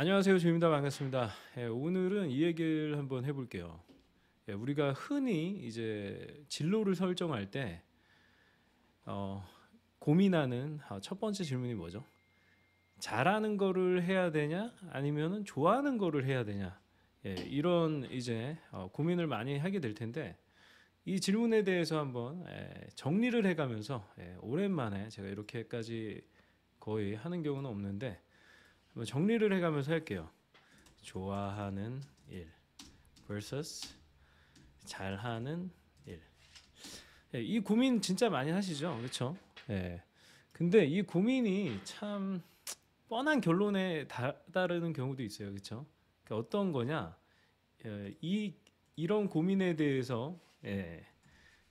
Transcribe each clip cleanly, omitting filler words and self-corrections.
안녕하세요. 조입니다. 반갑습니다. 오늘은 이 얘기를 한번 해볼게요. 우리가 흔히 이제 진로를 설정할 때 어, 고민하는 첫 번째 질문이 뭐죠? 잘하는 거를 해야 되냐, 아니면은 좋아하는 거를 해야 되냐? 이런 이제 고민을 많이 하게 될 텐데 이 질문에 대해서 한번 정리를 해가면서 오랜만에 제가 이렇게까지 거의 하는 경우는 없는데 한번 정리를 해가면서 할게요. 좋아하는 일 vs 잘하는 일. 이 고민 진짜 많이 하시죠, 그렇죠? 예. 근데 이 고민이 참 뻔한 결론에 다다르는 경우도 있어요, 그렇죠? 그러니까 어떤 거냐? 이런 고민에 대해서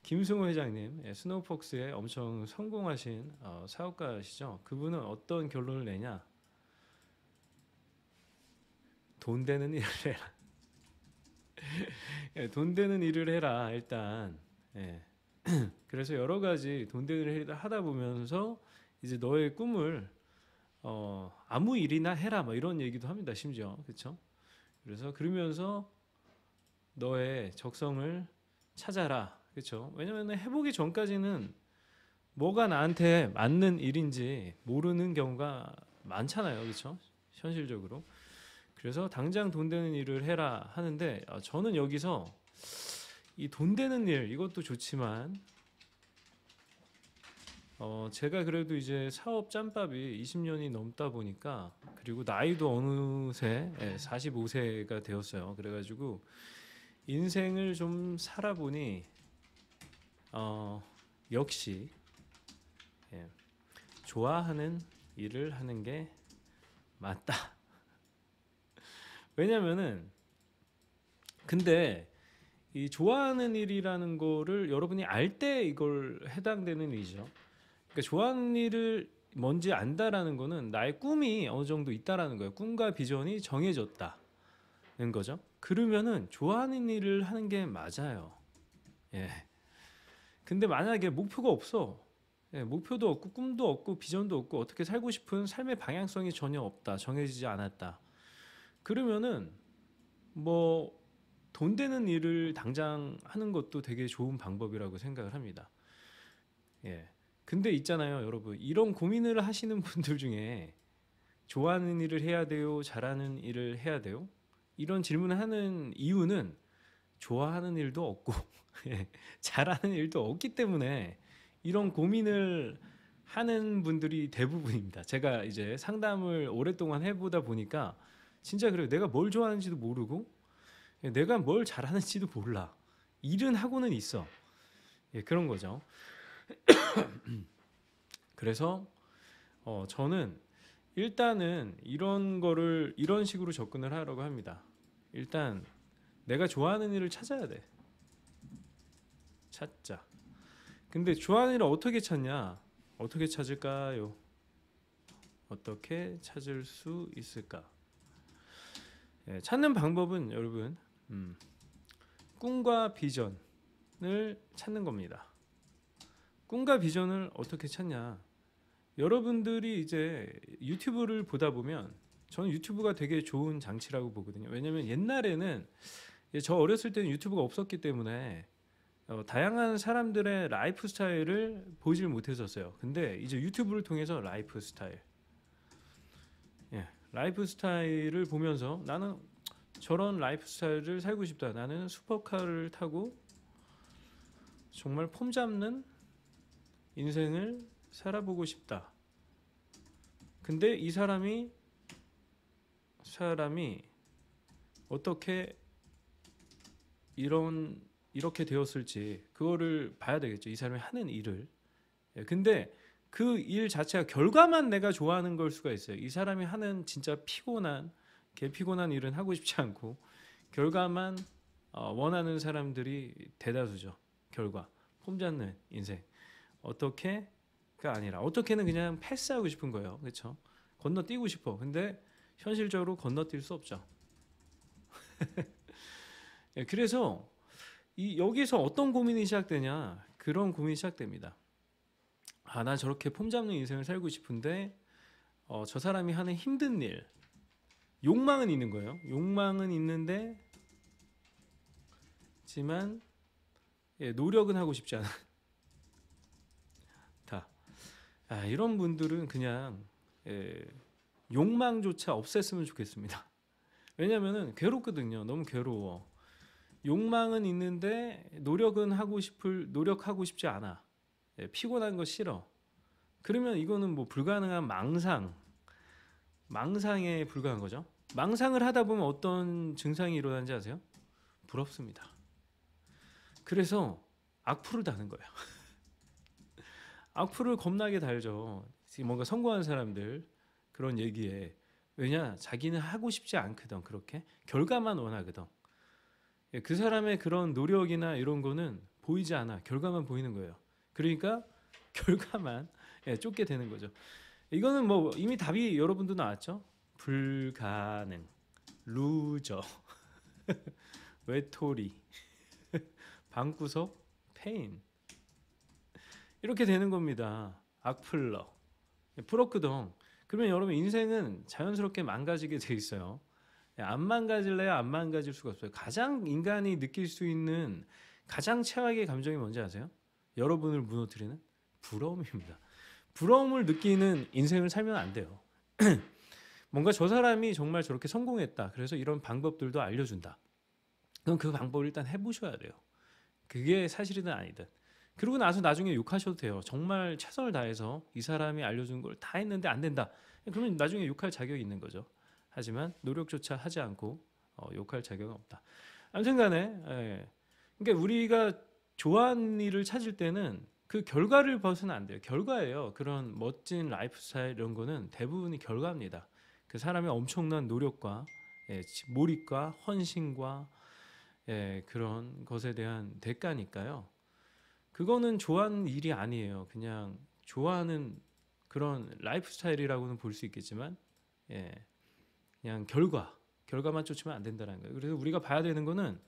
김승호 회장님, 스노우폭스의 엄청 성공하신 사업가시죠. 그분은 어떤 결론을 내냐? 돈 되는 일을 해라. 돈 되는 일을 해라 일단. 예. 그래서 여러 가지 돈 되는 일을 하다 보면서 이제 너의 꿈을 아무 일이나 해라 뭐 이런 얘기도 합니다. 심지어 그렇죠. 그래서 그러면서 너의 적성을 찾아라. 그렇죠. 왜냐면 해보기 전까지는 뭐가 나한테 맞는 일인지 모르는 경우가 많잖아요. 그렇죠. 현실적으로. 그래서 당장 돈 되는 일을 해라 하는데 저는 여기서 이 돈 되는 일 이것도 좋지만 제가 그래도 이제 사업 짬밥이 20년이 넘다 보니까 그리고 나이도 어느새 45세가 되었어요. 그래가지고 인생을 좀 살아보니 역시 예, 좋아하는 일을 하는 게 맞다. 왜냐면은 근데 이 좋아하는 일이라는 거를 여러분이 알 때 이걸 해당되는 일이죠. 그러니까 좋아하는 일을 뭔지 안다라는 거는 나의 꿈이 어느 정도 있다라는 거예요. 꿈과 비전이 정해졌다는 거죠. 그러면은 좋아하는 일을 하는 게 맞아요. 예. 근데 만약에 목표가 없어. 목표도 없고 꿈도 없고 비전도 없고 어떻게 살고 싶은 삶의 방향성이 전혀 없다. 정해지지 않았다. 그러면은 뭐 돈 되는 일을 당장 하는 것도 되게 좋은 방법이라고 생각을 합니다. 예. 근데 있잖아요, 여러분. 이런 고민을 하시는 분들 중에 좋아하는 일을 해야 돼요? 잘하는 일을 해야 돼요? 이런 질문을 하는 이유는 좋아하는 일도 없고 예, 잘하는 일도 없기 때문에 이런 고민을 하는 분들이 대부분입니다. 제가 이제 상담을 오랫동안 해보다 보니까 진짜 그래요. 내가 뭘 좋아하는지도 모르고 내가 뭘 잘하는지도 몰라. 일은 하고는 있어. 그런 거죠. 그래서 저는 일단은 이런 거를 이런 식으로 접근을 하려고 합니다. 일단 내가 좋아하는 일을 찾아야 돼. 찾자. 근데 좋아하는 일을 어떻게 찾냐? 어떻게 찾을까요? 어떻게 찾을 수 있을까? 찾는 방법은 여러분 꿈과 비전을 찾는 겁니다. 꿈과 비전을 어떻게 찾냐? 여러분들이 이제 유튜브를 보다 보면 저는 유튜브가 되게 좋은 장치라고 보거든요. 왜냐면 옛날에는 저 어렸을 때는 유튜브가 없었기 때문에 다양한 사람들의 라이프 스타일을 보질 못했었어요. 근데 이제 유튜브를 통해서 라이프 스타일을 보면서 나는 저런 라이프 스타일을 살고 싶다. 나는 슈퍼카를 타고 정말 폼 잡는 인생을 살아보고 싶다. 근데 이 사람이 어떻게 이렇게 되었을지 그거를 봐야 되겠죠. 이 사람이 하는 일을. 근데 그 일 자체가 결과만 내가 좋아하는 걸 수가 있어요. 이 사람이 하는 진짜 개 피곤한 일은 하고 싶지 않고 결과만 원하는 사람들이 대다수죠. 결과. 폼 잡는 인생. 어떻게가 아니라 어떻게는 그냥 패스하고 싶은 거예요. 그렇죠? 건너뛰고 싶어. 근데 현실적으로 건너뛸 수 없죠. 그래서 여기서 어떤 고민이 시작되냐? 그런 고민이 시작됩니다. 나 저렇게 폼 잡는 인생을 살고 싶은데 저 사람이 하는 힘든 일, 욕망은 있는 거예요. 욕망은 있는데, 하지만 노력은 하고 싶지 않아. 다. 이런 분들은 그냥 욕망조차 없앴으면 좋겠습니다. 왜냐면은 괴롭거든요. 너무 괴로워. 욕망은 있는데 노력하고 싶지 않아. 피곤한 거 싫어. 그러면 이거는 뭐 불가능한 망상에 불과한 거죠. 망상을 하다 보면 어떤 증상이 일어나는지 아세요? 부럽습니다. 그래서 악플을 다는 거예요. 악플을 겁나게 달죠. 뭔가 성공한 사람들 그런 얘기에. 왜냐, 자기는 하고 싶지 않거든. 그렇게 결과만 원하거든. 그 사람의 그런 노력이나 이런 거는 보이지 않아. 결과만 보이는 거예요. 그러니까 결과만 쫓게 되는 거죠. 이거는 뭐 이미 답이 여러분도 나왔죠. 불가능, 루저, 외톨이, 방구석, 페인, 이렇게 되는 겁니다. 악플러, 프로크동. 그러면 여러분 인생은 자연스럽게 망가지게 돼 있어요. 안 망가질래야 안 망가질 수가 없어요. 가장 인간이 느낄 수 있는 가장 최악의 감정이 뭔지 아세요? 여러분을 무너뜨리는 부러움입니다. 부러움을 느끼는 인생을 살면 안 돼요. 뭔가 저 사람이 정말 저렇게 성공했다. 그래서 이런 방법들도 알려준다. 그럼 그 방법을 일단 해보셔야 돼요. 그게 사실이든 아니든. 그러고 나서 나중에 욕하셔도 돼요. 정말 최선을 다해서 이 사람이 알려준 걸 다 했는데 안 된다. 그러면 나중에 욕할 자격이 있는 거죠. 하지만 노력조차 하지 않고 욕할 자격은 없다. 아무튼간에 그러니까 우리가 좋아하는 일을 찾을 때는 그 결과를 봐서는 안 돼요. 결과예요. 그런 멋진 라이프 스타일 이런 거는 대부분이 결과입니다. 그 사람의 엄청난 노력과 몰입과 헌신과 그런 것에 대한 대가니까요. 그거는 좋아하는 일이 아니에요. 그냥 좋아하는 그런 라이프 스타일이라고는 볼 수 있겠지만 그냥 결과만 쫓으면 안 된다는 거예요. 그래서 우리가 봐야 되는 거는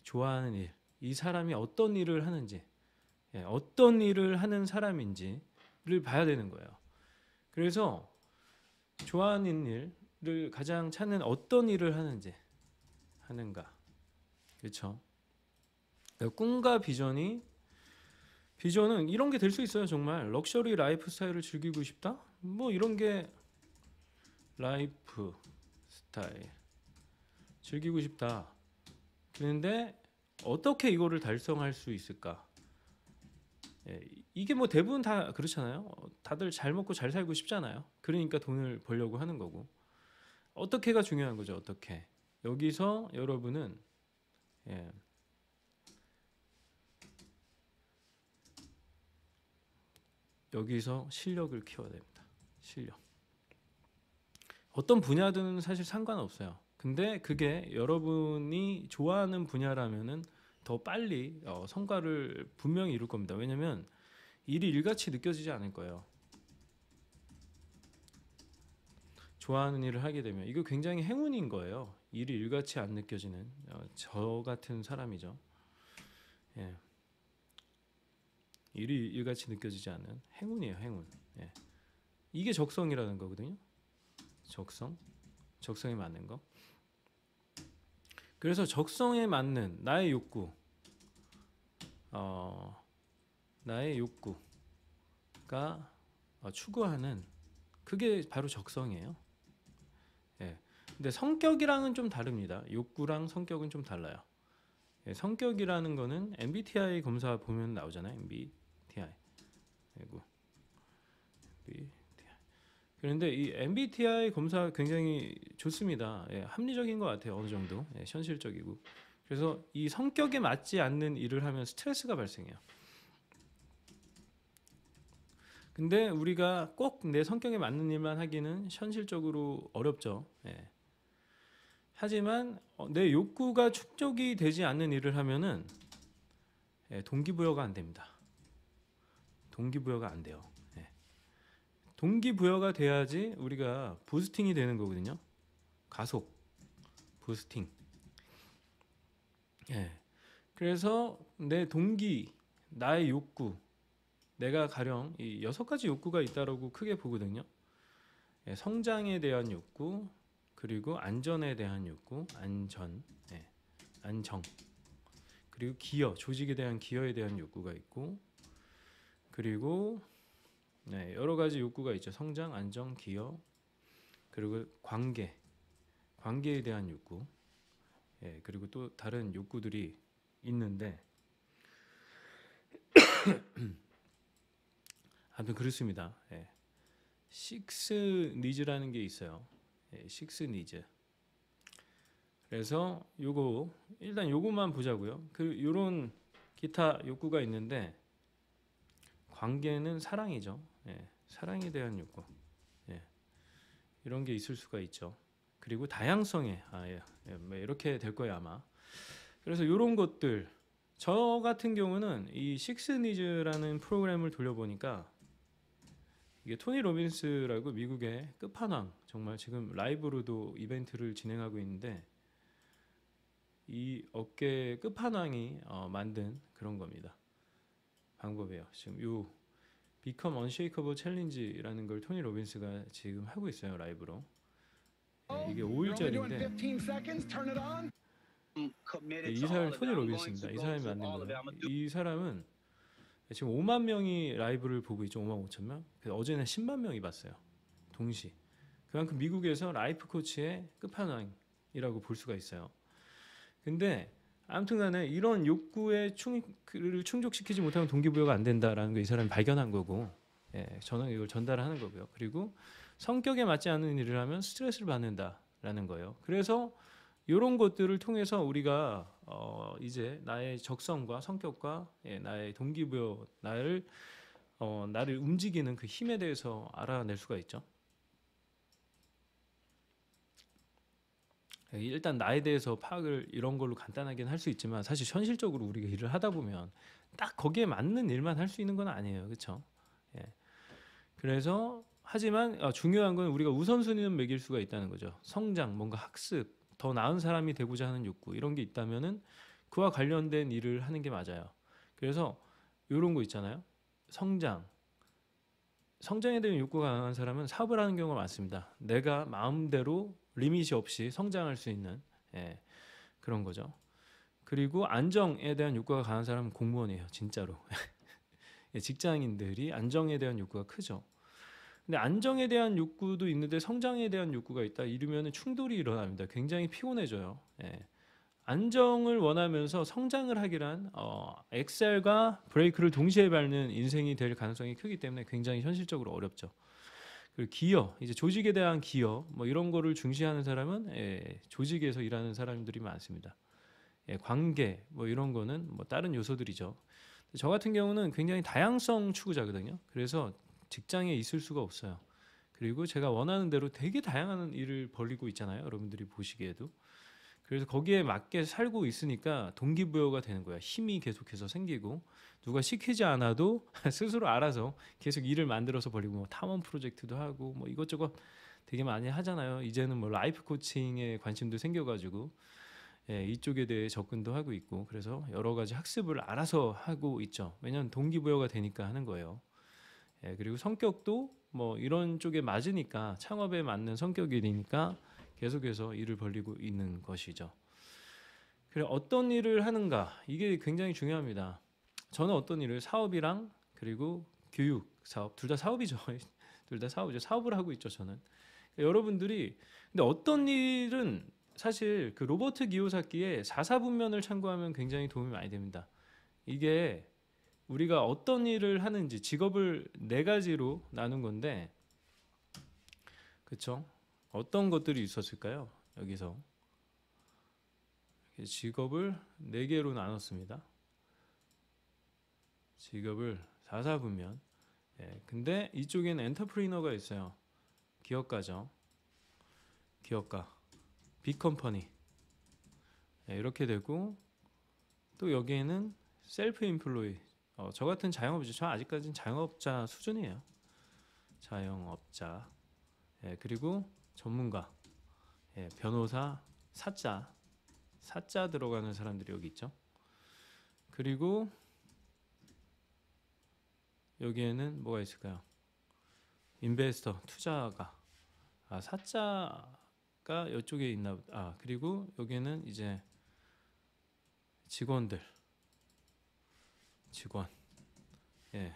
좋아하는 일, 이 사람이 어떤 일을 하는지, 어떤 일을 하는 사람인지를 봐야 되는 거예요. 그래서 좋아하는 일을 가장 찾는 어떤 일을 하는가, 그렇죠? 꿈과 비전은 이런 게 될 수 있어요. 정말 럭셔리 라이프 스타일을 즐기고 싶다, 뭐 이런 게 라이프 스타일 즐기고 싶다. 그런데 어떻게 이거를 달성할 수 있을까? 이게 뭐 대부분 다 그렇잖아요. 다들 잘 먹고 잘 살고 싶잖아요. 그러니까 돈을 벌려고 하는 거고. 어떻게가 중요한 거죠. 어떻게. 여기서 여러분은 여기서 실력을 키워야 됩니다. 실력. 어떤 분야든 사실 상관없어요. 근데 그게 여러분이 좋아하는 분야라면은 더 빨리 성과를 분명히 이룰 겁니다. 왜냐면 일이 일같이 느껴지지 않을 거예요. 좋아하는 일을 하게 되면 이거 굉장히 행운인 거예요. 일이 일같이 안 느껴지는 저 같은 사람이죠. 일이 일같이 느껴지지 않는 행운이에요. 행운. 이게 적성이라는 거거든요. 적성에 맞는 거. 그래서 적성에 맞는 나의 욕구가 추구하는 그게 바로 적성이에요. 근데 성격이랑은 좀 다릅니다. 욕구랑 성격은 좀 달라요. 성격이라는 거는 MBTI 검사 보면 나오잖아요. MBTI. 그런데 이 MBTI 검사 굉장히 좋습니다. 합리적인 것 같아요. 어느 정도 현실적이고. 그래서 이 성격에 맞지 않는 일을 하면 스트레스가 발생해요. 근데 우리가 꼭 내 성격에 맞는 일만 하기는 현실적으로 어렵죠. 하지만 내 욕구가 충족이 되지 않는 일을 하면은 동기부여가 안 됩니다. 동기부여가 안 돼요. 동기부여가 돼야지 우리가 부스팅이 되는 거거든요. 가속, 부스팅. 그래서 내 동기, 나의 욕구, 내가 가령 이 6가지 욕구가 있다라고 크게 보거든요. 성장에 대한 욕구, 그리고 안전에 대한 욕구, 안전, 안정. 그리고 기여, 조직에 대한 기여에 대한 욕구가 있고, 그리고 여러 가지 욕구가 있죠. 성장, 안정, 기여, 그리고 관계에 대한 욕구, 그리고 또 다른 욕구들이 있는데, 아무튼 그렇습니다. 식스 니즈라는 게 있어요. 식스 니즈. 그래서 일단 요거만 보자고요. 요런 기타 욕구가 있는데, 관계는 사랑이죠. 사랑에 대한 욕구. 이런 게 있을 수가 있죠. 그리고 다양성에 뭐 이렇게 될 거예요 아마. 그래서 이런 것들, 저 같은 경우는 이 식스 니즈라는 프로그램을 돌려보니까 이게 토니 로빈스라고 미국의 끝판왕, 정말 지금 라이브로도 이벤트를 진행하고 있는데 이 업계 끝판왕이 만든 그런 겁니다. 방법이에요. 지금 요 Become Unshakable Challenge라는 걸 토니 로빈스가 지금 하고 있어요 라이브로. 이게 5일짜리인데 이 사람이 토니 로빈스입니다. 이 사람이 만든 거예요. 이 사람은 지금 5만 명이 라이브를 보고 있죠. 5만 5천 명. 어제는 10만 명이 봤어요. 동시. 그만큼 미국에서 라이프 코치의 끝판왕이라고 볼 수가 있어요. 근데 아무튼간에 이런 욕구에 충족시키지 못하면 동기부여가 안 된다라는 거 이 사람이 발견한 거고, 저는 이걸 전달하는 거고요. 그리고 성격에 맞지 않는 일을 하면 스트레스를 받는다라는 거예요. 그래서 이런 것들을 통해서 우리가 이제 나의 적성과 성격과 나의 동기부여, 나를 움직이는 그 힘에 대해서 알아낼 수가 있죠. 일단 나에 대해서 파악을 이런 걸로 간단하게는 할 수 있지만 사실 현실적으로 우리가 일을 하다 보면 딱 거기에 맞는 일만 할 수 있는 건 아니에요. 그렇죠? 그래서 하지만 중요한 건 우리가 우선순위는 매길 수가 있다는 거죠. 성장, 뭔가 학습, 더 나은 사람이 되고자 하는 욕구 이런 게 있다면은 그와 관련된 일을 하는 게 맞아요. 그래서 이런 거 있잖아요. 성장에 대한 욕구가 강한 사람은 사업을 하는 경우가 많습니다. 내가 마음대로 리밋이 없이 성장할 수 있는 그런 거죠. 그리고 안정에 대한 욕구가 강한 사람은 공무원이에요. 진짜로. 직장인들이 안정에 대한 욕구가 크죠. 근데 안정에 대한 욕구도 있는데 성장에 대한 욕구가 있다 이러면 충돌이 일어납니다. 굉장히 피곤해져요. 안정을 원하면서 성장을 하기란 엑셀과 브레이크를 동시에 밟는 인생이 될 가능성이 크기 때문에 굉장히 현실적으로 어렵죠. 그리고 기여, 이제 조직에 대한 기여, 뭐 이런 거를 중시하는 사람은 조직에서 일하는 사람들이 많습니다. 관계, 뭐 이런 거는 뭐 다른 요소들이죠. 저 같은 경우는 굉장히 다양성 추구자거든요. 그래서 직장에 있을 수가 없어요. 그리고 제가 원하는 대로 되게 다양한 일을 벌이고 있잖아요. 여러분들이 보시기에도. 그래서 거기에 맞게 살고 있으니까 동기부여가 되는 거야. 힘이 계속해서 생기고 누가 시키지 않아도 스스로 알아서 계속 일을 만들어서 벌이고 뭐 탐험 프로젝트도 하고 뭐 이것저것 되게 많이 하잖아요. 이제는 뭐 라이프 코칭에 관심도 생겨가지고 이쪽에 대해 접근도 하고 있고 그래서 여러 가지 학습을 알아서 하고 있죠. 왜냐하면 동기부여가 되니까 하는 거예요. 그리고 성격도 뭐 이런 쪽에 맞으니까 창업에 맞는 성격이니까 계속해서 일을 벌이고 있는 것이죠. 그래 어떤 일을 하는가 이게 굉장히 중요합니다. 저는 어떤 일을 사업이랑 그리고 교육 사업 둘 다 사업이죠. 둘 다 사업이죠. 사업을 하고 있죠. 저는 여러분들이 근데 어떤 일은 사실 그 로버트 기요사키의 4사분면을 참고하면 굉장히 도움이 많이 됩니다. 이게 우리가 어떤 일을 하는지 직업을 4가지로 나눈 건데 그렇죠? 어떤 것들이 있었을까요? 여기서 직업을 4개로 나눴습니다. 직업을 4사분면. 근데 이쪽에는 엔터프리너가 있어요. 기업가죠. 기업가, 빅컴퍼니. 이렇게 되고 또 여기에는 셀프 인플로이. 저 같은 자영업이죠. 저 아직까지는 자영업자 수준이에요. 자영업자. 그리고 전문가, 변호사, 사자 들어가는 사람들이 여기 있죠. 그리고 여기에는 뭐가 있을까요? 인베스터, 투자가. 사자 자가 이쪽에 있나 보다. 그리고 여기는 이제 직원. 예.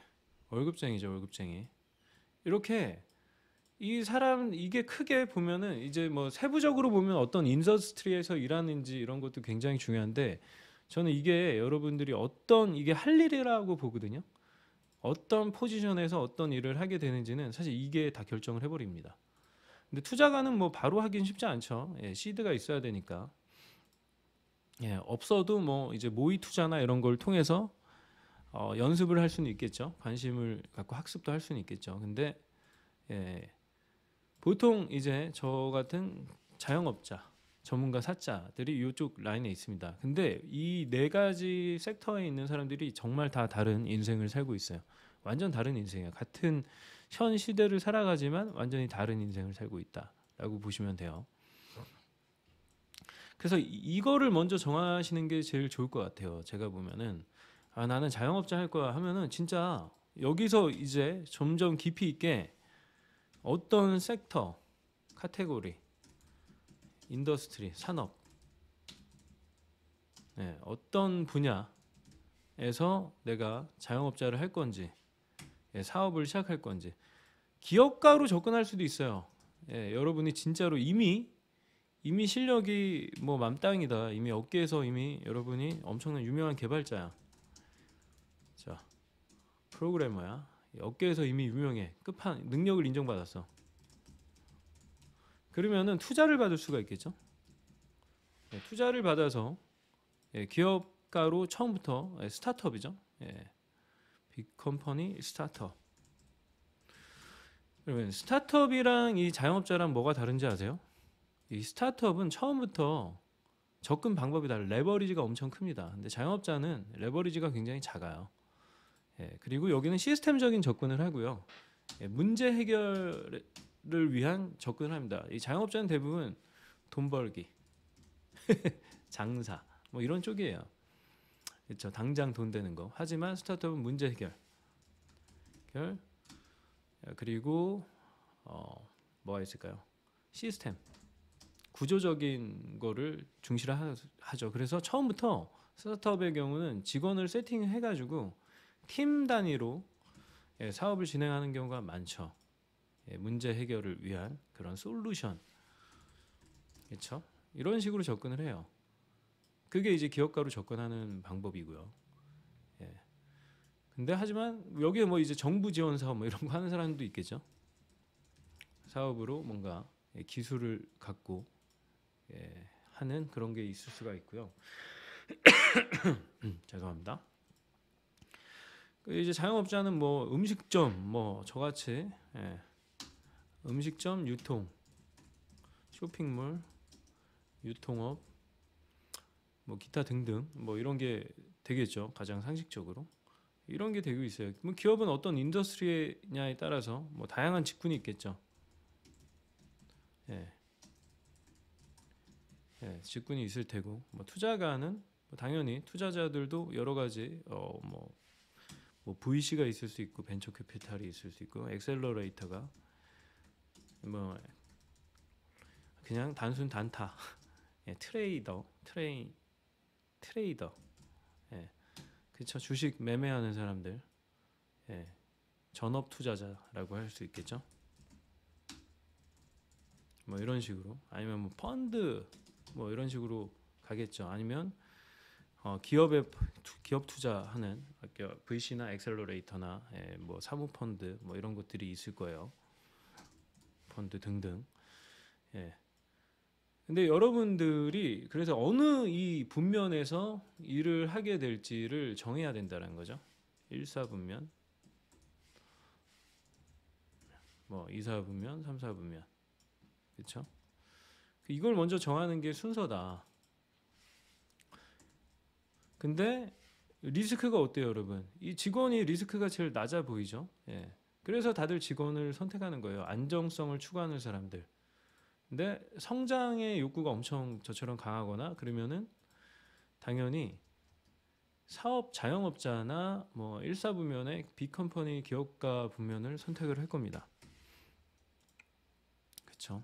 월급쟁이죠, 월급쟁이. 이렇게 이 사람 이게 크게 보면은 이제 뭐 세부적으로 보면 어떤 인더스트리에서 일하는지 이런 것도 굉장히 중요한데 저는 이게 여러분들이 어떤 이게 할 일이라고 보거든요. 어떤 포지션에서 어떤 일을 하게 되는지는 사실 이게 다 결정을 해버립니다. 근데 투자가는 뭐 바로 하긴 쉽지 않죠. 예, 시드가 있어야 되니까. 예, 없어도 뭐 이제 모의 투자나 이런 걸 통해서 연습을 할 수는 있겠죠. 관심을 갖고 학습도 할 수는 있겠죠. 근데 예, 보통 이제 저 같은 자영업자, 전문가 사자들이 이쪽 라인에 있습니다. 근데 이 네 가지 섹터에 있는 사람들이 정말 다 다른 인생을 살고 있어요. 완전 다른 인생이에요. 같은 현 시대를 살아가지만 완전히 다른 인생을 살고 있다라고 보시면 돼요. 그래서 이거를 먼저 정하시는 게 제일 좋을 것 같아요. 제가 보면은 나는 자영업자 할 거야 하면은 진짜 여기서 이제 점점 깊이 있게 어떤 섹터, 카테고리, 인더스트리, 산업, 어떤 분야에서 내가 자영업자를 할 건지, 사업을 시작할 건지, 기업가로 접근할 수도 있어요. 여러분이 진짜로 이미 실력이 뭐 맘땅이다. 이미 업계에서 이미 여러분이 엄청난 유명한 개발자야. 자, 프로그래머야. 업계에서 이미 유명해. 끝판 능력을 인정받았어. 그러면은 투자를 받을 수가 있겠죠. 투자를 받아서 기업가로 처음부터 스타트업이죠. 빅컴퍼니 스타트업. 그러면 스타트업이랑 이 자영업자랑 뭐가 다른지 아세요? 이 스타트업은 처음부터 접근 방법이 달라요. 레버리지가 엄청 큽니다. 근데 자영업자는 레버리지가 굉장히 작아요. 그리고 여기는 시스템적인 접근을 하고요. 문제 해결을 위한 접근을 합니다. 이 자영업자는 대부분 돈 벌기, 장사 뭐 이런 쪽이에요. 그렇죠. 당장 돈 되는 거. 하지만 스타트업은 문제 해결. 그리고 뭐가 있을까요? 시스템. 구조적인 거를 중시하죠. 그래서 처음부터 스타트업의 경우는 직원을 세팅해가지고 팀 단위로 사업을 진행하는 경우가 많죠. 문제 해결을 위한 그런 솔루션, 그렇죠? 이런 식으로 접근을 해요. 그게 이제 기업가로 접근하는 방법이고요. 근데 하지만 여기에 뭐 이제 정부 지원 사업 뭐 이런 거 하는 사람도 있겠죠. 사업으로 뭔가 기술을 갖고 하는 그런 게 있을 수가 있고요. 죄송합니다. 이제 자영업자는 뭐 음식점, 뭐 저같이 음식점, 유통, 쇼핑몰, 유통업, 뭐 기타 등등 뭐 이런 게 되겠죠. 가장 상식적으로 이런 게 되고 있어요. 뭐 기업은 어떤 인더스트리냐에 따라서 뭐 다양한 직군이 있겠죠. 직군이 있을 테고 뭐 투자가는 뭐 당연히 투자자들도 여러 가지 뭐 VC가 있을 수 있고 벤처 캐피탈이 있을 수 있고 엑셀러레이터가 뭐 그냥 단순 단타 트레이더 그렇죠. 주식 매매하는 사람들 전업 투자자라고 할 수 있겠죠. 뭐 이런 식으로 아니면 뭐 펀드 뭐 이런 식으로 가겠죠. 아니면 기업 투자하는 VC나 엑셀러레이터나 뭐 사모펀드 뭐 이런 것들이 있을 거예요. 펀드 등등. 근데 여러분들이 그래서 어느 이 분면에서 일을 하게 될지를 정해야 된다는 거죠. 1사분면, 뭐 2사분면, 3사분면, 그렇죠? 이걸 먼저 정하는 게 순서다. 근데 리스크가 어때요, 여러분? 이 직원이 리스크가 제일 낮아 보이죠? 그래서 다들 직원을 선택하는 거예요. 안정성을 추구하는 사람들. 근데 성장의 욕구가 엄청 저처럼 강하거나 그러면은 당연히 사업 자영업자나 뭐 1사분면의 빅컴퍼니 기업가 분면을 선택을 할 겁니다. 그렇죠?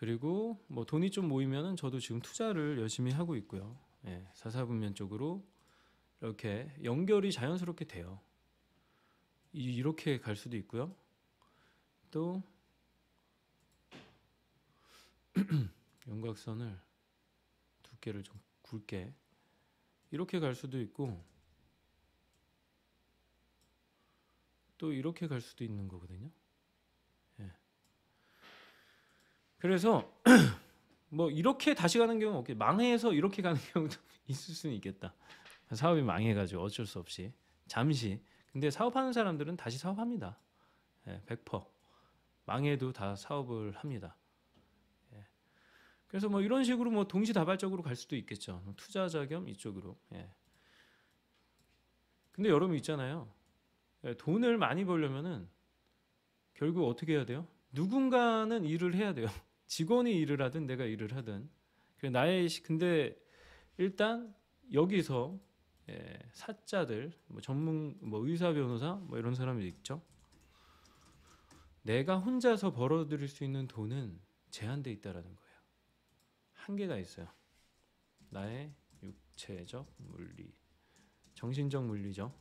그리고 뭐 돈이 좀 모이면은 저도 지금 투자를 열심히 하고 있고요. 예, 사사분면 쪽으로 이렇게 연결이 자연스럽게 돼요. 이렇게 갈 수도 있고요. 또 윤곽선을 두께를 좀 굵게 이렇게 갈 수도 있고 또 이렇게 갈 수도 있는 거거든요. 예. 그래서 뭐 이렇게 다시 가는 경우는 없겠. 망해서 이렇게 가는 경우도 있을 수는 있겠다. 사업이 망해가지고 어쩔 수 없이 잠시. 근데 사업하는 사람들은 다시 사업합니다. 예, 100% 망해도 다 사업을 합니다. 예. 그래서 뭐 이런 식으로 뭐 동시다발적으로 갈 수도 있겠죠. 투자자 겸 이쪽으로. 예. 근데 여러분 있잖아요. 예, 돈을 많이 벌려면은 결국 어떻게 해야 돼요? 누군가는 일을 해야 돼요. 직원이 일을 하든 내가 일을 하든. 근데 일단 여기서 예, 사자들, 뭐 전문, 뭐 의사, 변호사, 뭐 이런 사람이 있죠. 내가 혼자서 벌어들일 수 있는 돈은 제한돼 있다라는 거예요. 한계가 있어요. 나의 육체적 물리, 정신적 물리죠.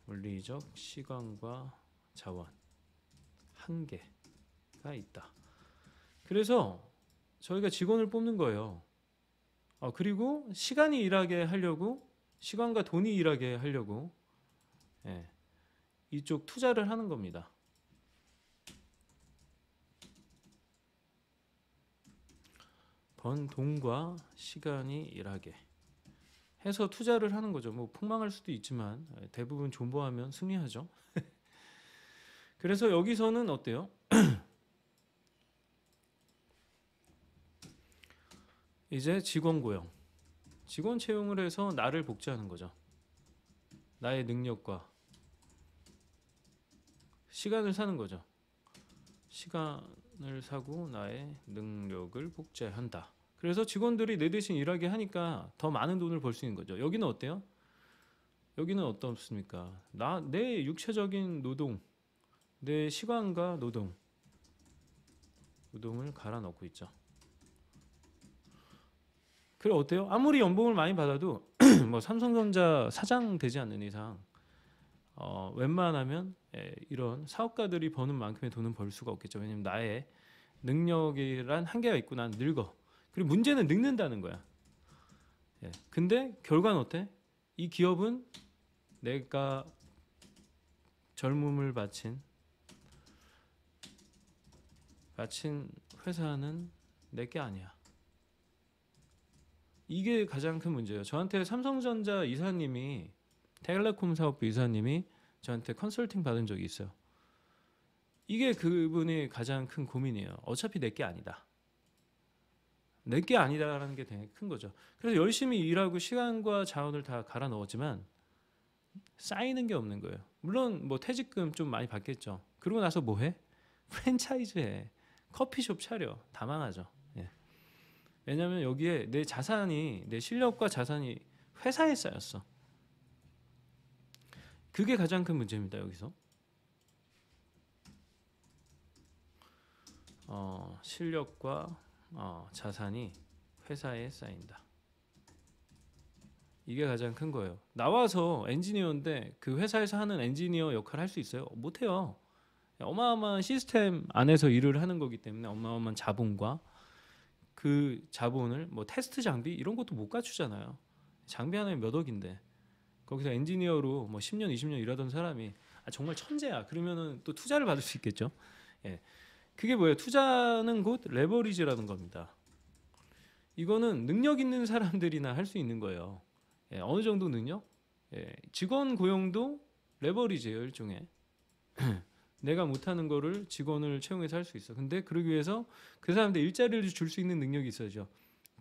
물리적 시간과 자원 한계가 있다. 그래서 저희가 직원을 뽑는 거예요. 그리고 시간이 일하게 하려고 시간과 돈이 일하게 하려고 예, 이쪽 투자를 하는 겁니다. 번 돈과 시간이 일하게 해서 투자를 하는 거죠. 뭐 폭망할 수도 있지만 대부분 존버하면 승리하죠. 그래서 여기서는 어때요? 이제 직원 고용, 직원 채용을 해서 나를 복제하는 거죠. 나의 능력과 시간을 사는 거죠. 시간을 사고 나의 능력을 복제한다. 그래서 직원들이 내 대신 일하게 하니까 더 많은 돈을 벌 수 있는 거죠. 여기는 어때요? 여기는 어떻습니까? 내 육체적인 노동, 내 시간과 노동을 갈아 넣고 있죠. 그래 어때요? 아무리 연봉을 많이 받아도 뭐 삼성전자 사장 되지 않는 이상 웬만하면 이런 사업가들이 버는 만큼의 돈은 벌 수가 없겠죠. 왜냐면 나의 능력이란 한계가 있고 난 늙어. 그리고 문제는 늙는다는 거야. 예. 근데 결과는 어때? 이 기업은 내가 젊음을 바친 회사는 내게 아니야. 이게 가장 큰 문제예요. 저한테 삼성전자 이사님이 텔레콤 사업부 이사님이 저한테 컨설팅 받은 적이 있어요. 이게 그분의 가장 큰 고민이에요. 어차피 내게 아니다. 내게 아니다라는 게 되게 큰 거죠. 그래서 열심히 일하고 시간과 자원을 다 갈아 넣었지만 쌓이는 게 없는 거예요. 물론 뭐 퇴직금 좀 많이 받겠죠. 그러고 나서 뭐 해? 프랜차이즈 해. 커피숍 차려. 다 망하죠. 예. 왜냐하면 여기에 내 실력과 자산이 회사에 쌓였어. 그게 가장 큰 문제입니다. 여기서 실력과 자산이 회사에 쌓인다. 이게 가장 큰 거예요. 나와서 엔지니어인데 그 회사에서 하는 엔지니어 역할을 할 수 있어요? 못해요. 어마어마한 시스템 안에서 일을 하는 거기 때문에 어마어마한 자본과 그 자본을 뭐 테스트 장비 이런 것도 못 갖추잖아요. 장비 하나에 몇 억인데 거기서 엔지니어로 뭐 10년 20년 일하던 사람이 정말 천재야. 그러면은 또 투자를 받을 수 있겠죠. 예. 그게 뭐예요? 투자는 곧 레버리지라는 겁니다. 이거는 능력 있는 사람들이나 할 수 있는 거예요. 예, 어느 정도 능력? 예, 직원 고용도 레버리지예요, 일종의. 내가 못하는 거를 직원을 채용해서 할 수 있어. 근데 그러기 위해서 그 사람한테 일자리를 줄 수 있는 능력이 있어야죠.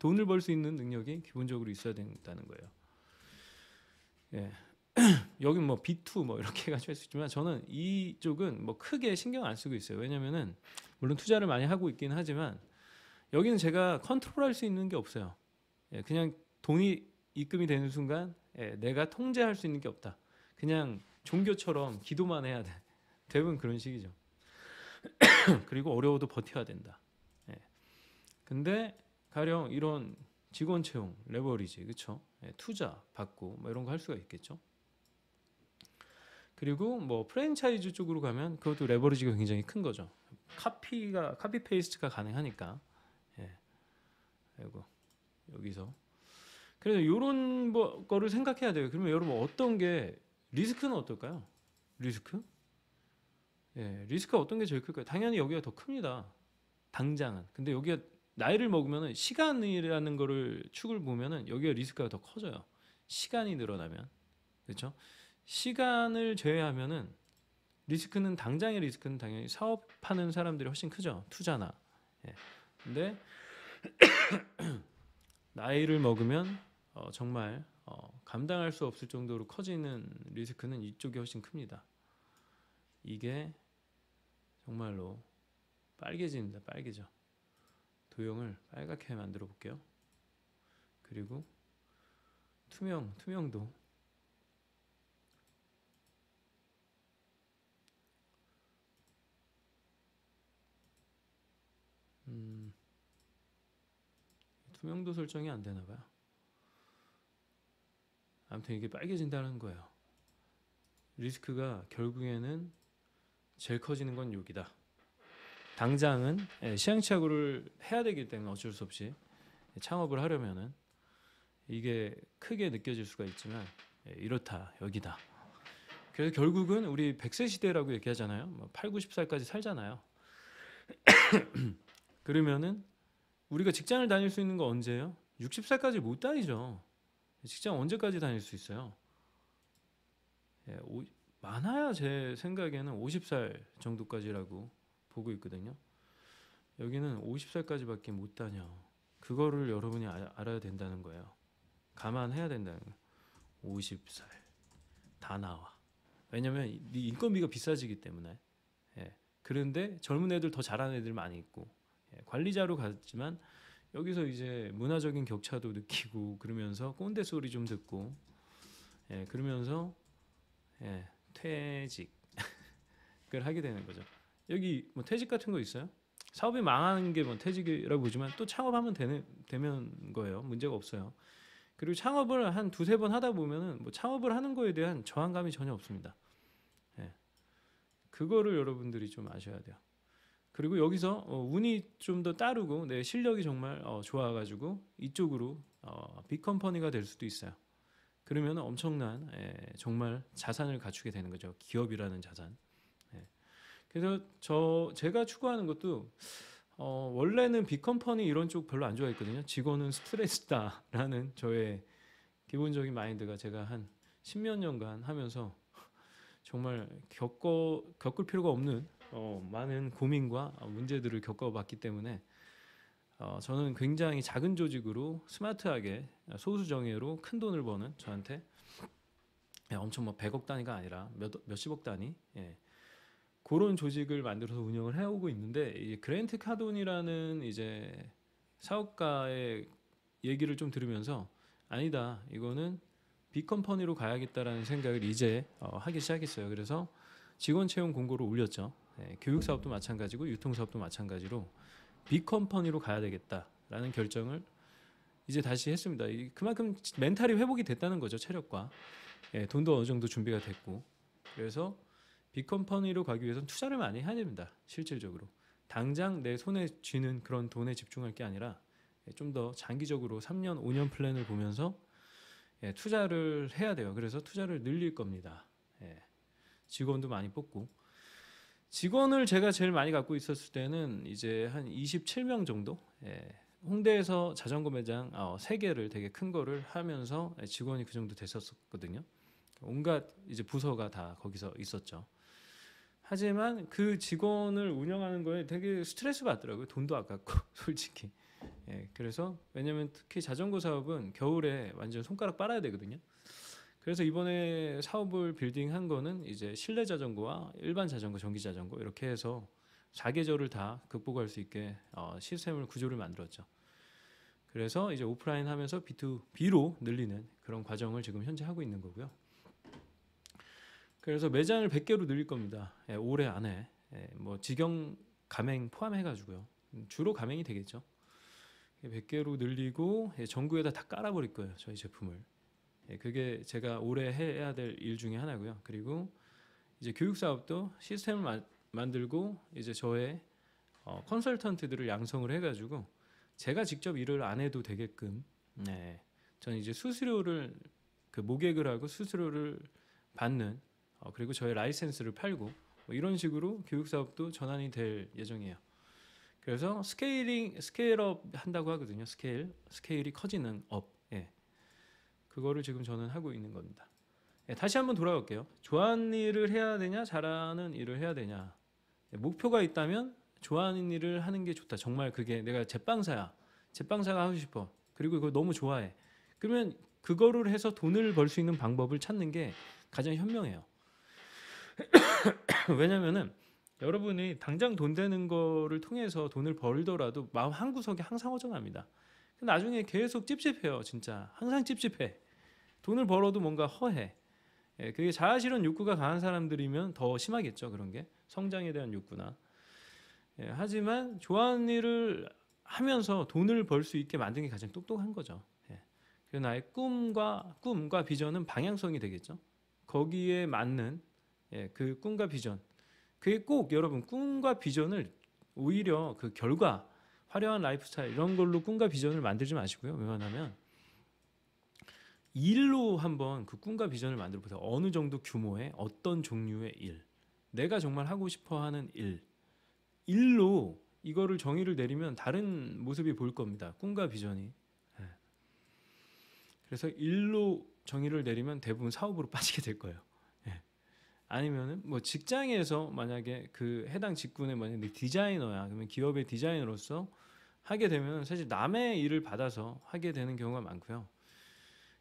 돈을 벌 수 있는 능력이 기본적으로 있어야 된다는 거예요. 예. 여긴 뭐 B2 뭐 이렇게 해가지고 할 수 있지만 저는 이쪽은 뭐 크게 신경 안 쓰고 있어요. 왜냐면은 물론 투자를 많이 하고 있긴 하지만 여기는 제가 컨트롤할 수 있는 게 없어요. 예, 그냥 돈이 입금이 되는 순간 내가 통제할 수 있는 게 없다. 그냥 종교처럼 기도만 해야 돼. 대부분 그런 식이죠. 그리고 어려워도 버텨야 된다. 예. 근데 가령 이런 직원 채용, 레버리지, 그렇죠? 투자 받고 뭐 이런 거 할 수가 있겠죠. 그리고 뭐 프랜차이즈 쪽으로 가면 그것도 레버리지가 굉장히 큰 거죠. 카피 페이스트가 가능하니까. 예. 그리고 여기서 그래서 이런 거를 생각해야 돼요. 그러면 여러분 어떤 게 리스크는 어떨까요? 리스크? 예, 리스크가 어떤 게 제일 클까요? 당연히 여기가 더 큽니다. 당장은. 근데 여기가 나이를 먹으면은 시간이라는 거를 축을 보면은 여기가 리스크가 더 커져요. 시간이 늘어나면. 그렇죠? 시간을 제외하면은 리스크는 당장의 리스크는 당연히 사업하는 사람들이 훨씬 크죠. 투자나. 예. 근데 나이를 먹으면 정말 감당할 수 없을 정도로 커지는 리스크는 이쪽이 훨씬 큽니다. 이게 정말로 빨개집니다. 빨개져. 도형을 빨갛게 만들어 볼게요. 그리고 투명도 투명도 설정이 안 되나 봐요. 아무튼 이게 빨개진다는 거예요. 리스크가 결국에는 제일 커지는 건 여기다. 당장은 시행착오를 해야 되기 때문에 어쩔 수 없이 창업을 하려면은 이게 크게 느껴질 수가 있지만 이렇다 여기다. 그래서 결국은 우리 100세 시대라고 얘기하잖아요. 뭐 8, 90살까지 살잖아요. 그러면은 우리가 직장을 다닐 수 있는 거 언제예요? 60살까지 못 다니죠. 직장 언제까지 다닐 수 있어요? 많아야 제 생각에는 50살 정도까지라고 보고 있거든요. 여기는 50살까지밖에 못 다녀. 그거를 여러분이 알아야 된다는 거예요. 감안해야 된다는 거예요. 50살 다 나와. 왜냐면 인건비가 비싸지기 때문에. 그런데 젊은 애들 더 잘하는 애들 많이 있고 관리자로 갔지만 여기서 이제 문화적인 격차도 느끼고 그러면서 꼰대 소리 좀 듣고 그러면서 퇴직을 하게 되는 거죠. 여기 뭐 퇴직 같은 거 있어요? 사업이 망하는 게 뭐 퇴직이라고 보지만 또 창업하면 되면 거예요. 문제가 없어요. 그리고 창업을 한 두세 번 하다 보면은 뭐 창업을 하는 거에 대한 저항감이 전혀 없습니다. 그거를 여러분들이 좀 아셔야 돼요. 그리고 여기서 운이 좀 더 따르고 내 실력이 정말 좋아가지고 이쪽으로 빅컴퍼니가 될 수도 있어요. 그러면 엄청난 정말 자산을 갖추게 되는 거죠. 기업이라는 자산. 그래서 제가 추구하는 것도 원래는 빅컴퍼니 이런 쪽 별로 안 좋아했거든요. 직원은 스트레스다라는 저의 기본적인 마인드가 제가 한 10몇 년간 하면서 정말 겪을 필요가 없는 많은 고민과 문제들을 겪어봤기 때문에 저는 굉장히 작은 조직으로 스마트하게 소수 정예로 큰 돈을 버는 저한테 엄청 뭐 100억 단위가 아니라 몇십억 단위 그런 조직을 만들어서 운영을 해오고 있는데 이 그랜트 카돈이라는 이제 사업가의 얘기를 좀 들으면서 아니다 이거는 빅컴퍼니로 가야겠다라는 생각을 이제 하기 시작했어요. 그래서 직원 채용 공고를 올렸죠. 교육 사업도 마찬가지고 유통 사업도 마찬가지로 빅컴퍼니로 가야 되겠다라는 결정을 이제 다시 했습니다. 그만큼 멘탈이 회복이 됐다는 거죠. 체력과 돈도 어느 정도 준비가 됐고 그래서 빅컴퍼니로 가기 위해서는 투자를 많이 해야 됩니다. 실질적으로 당장 내 손에 쥐는 그런 돈에 집중할 게 아니라 좀 더 장기적으로 3년, 5년 플랜을 보면서 투자를 해야 돼요. 그래서 투자를 늘릴 겁니다. 직원도 많이 뽑고 직원을 제가 제일 많이 갖고 있었을 때는 이제 한 27명 정도 홍대에서 자전거 매장 3개를 되게 큰 거를 하면서 직원이 그 정도 됐었거든요. 온갖 이제 부서가 다 거기서 있었죠. 하지만 그 직원을 운영하는 거에 되게 스트레스 받더라고요. 돈도 아깝고 솔직히. 그래서 왜냐면 특히 자전거 사업은 겨울에 완전 손가락 빨아야 되거든요. 그래서 이번에 사업을 빌딩한 거는 이제 실내 자전거와 일반 자전거, 전기 자전거 이렇게 해서 사계절을 다 극복할 수 있게 시스템을 구조를 만들었죠. 그래서 이제 오프라인 하면서 B2B로 늘리는 그런 과정을 지금 현재 하고 있는 거고요. 그래서 매장을 100개로 늘릴 겁니다. 올해 안에 뭐 직영 가맹 포함해가지고요. 주로 가맹이 되겠죠. 100개로 늘리고 전국에다 다 깔아버릴 거예요. 저희 제품을. 그게 제가 올해 해야 될 일 중에 하나고요. 그리고 이제 교육 사업도 시스템을 만들고 이제 저의 컨설턴트들을 양성을 해가지고 제가 직접 일을 안 해도 되게끔, 네, 저는 이제 수수료를 그 모객을 하고 수수료를 받는, 그리고 저의 라이센스를 팔고 뭐 이런 식으로 교육 사업도 전환이 될 예정이에요. 그래서 스케일업 한다고 하거든요. 스케일이 커지는 업. 예. 그거를 지금 저는 하고 있는 겁니다. 예, 다시 한번 돌아갈게요. 좋아하는 일을 해야 되냐, 잘하는 일을 해야 되냐. 예, 목표가 있다면 좋아하는 일을 하는 게 좋다. 정말 그게 내가 제빵사야. 제빵사가 하고 싶어. 그리고 그걸 너무 좋아해. 그러면 그거를 해서 돈을 벌 수 있는 방법을 찾는 게 가장 현명해요. 왜냐면은 여러분이 당장 돈 되는 거를 통해서 돈을 벌더라도 마음 한구석에 항상 허전합니다. 나중에 계속 찝찝해요. 진짜 항상 찝찝해. 돈을 벌어도 뭔가 허해. 예, 그게 자아실현 욕구가 강한 사람들이면 더 심하겠죠. 그런 게 성장에 대한 욕구나. 예, 하지만 좋아하는 일을 하면서 돈을 벌 수 있게 만드는 게 가장 똑똑한 거죠. 예. 그래서 나의 꿈과 비전은 방향성이 되겠죠. 거기에 맞는, 예, 그 꿈과 비전. 그게 꼭 여러분 꿈과 비전을 오히려 그 결과, 화려한 라이프 스타일 이런 걸로 꿈과 비전을 만들지 마시고요. 왜냐하면 일로 한번 그 꿈과 비전을 만들어 보세요. 어느 정도 규모의 어떤 종류의 일, 내가 정말 하고 싶어하는 일로 이거를 정의를 내리면 다른 모습이 보일 겁니다. 꿈과 비전이. 예. 그래서 일로 정의를 내리면 대부분 사업으로 빠지게 될 거예요. 예. 아니면은 뭐 직장에서 만약에 그 해당 직군에 만약에 디자이너야, 그러면 기업의 디자이너로서 하게 되면 사실 남의 일을 받아서 하게 되는 경우가 많고요.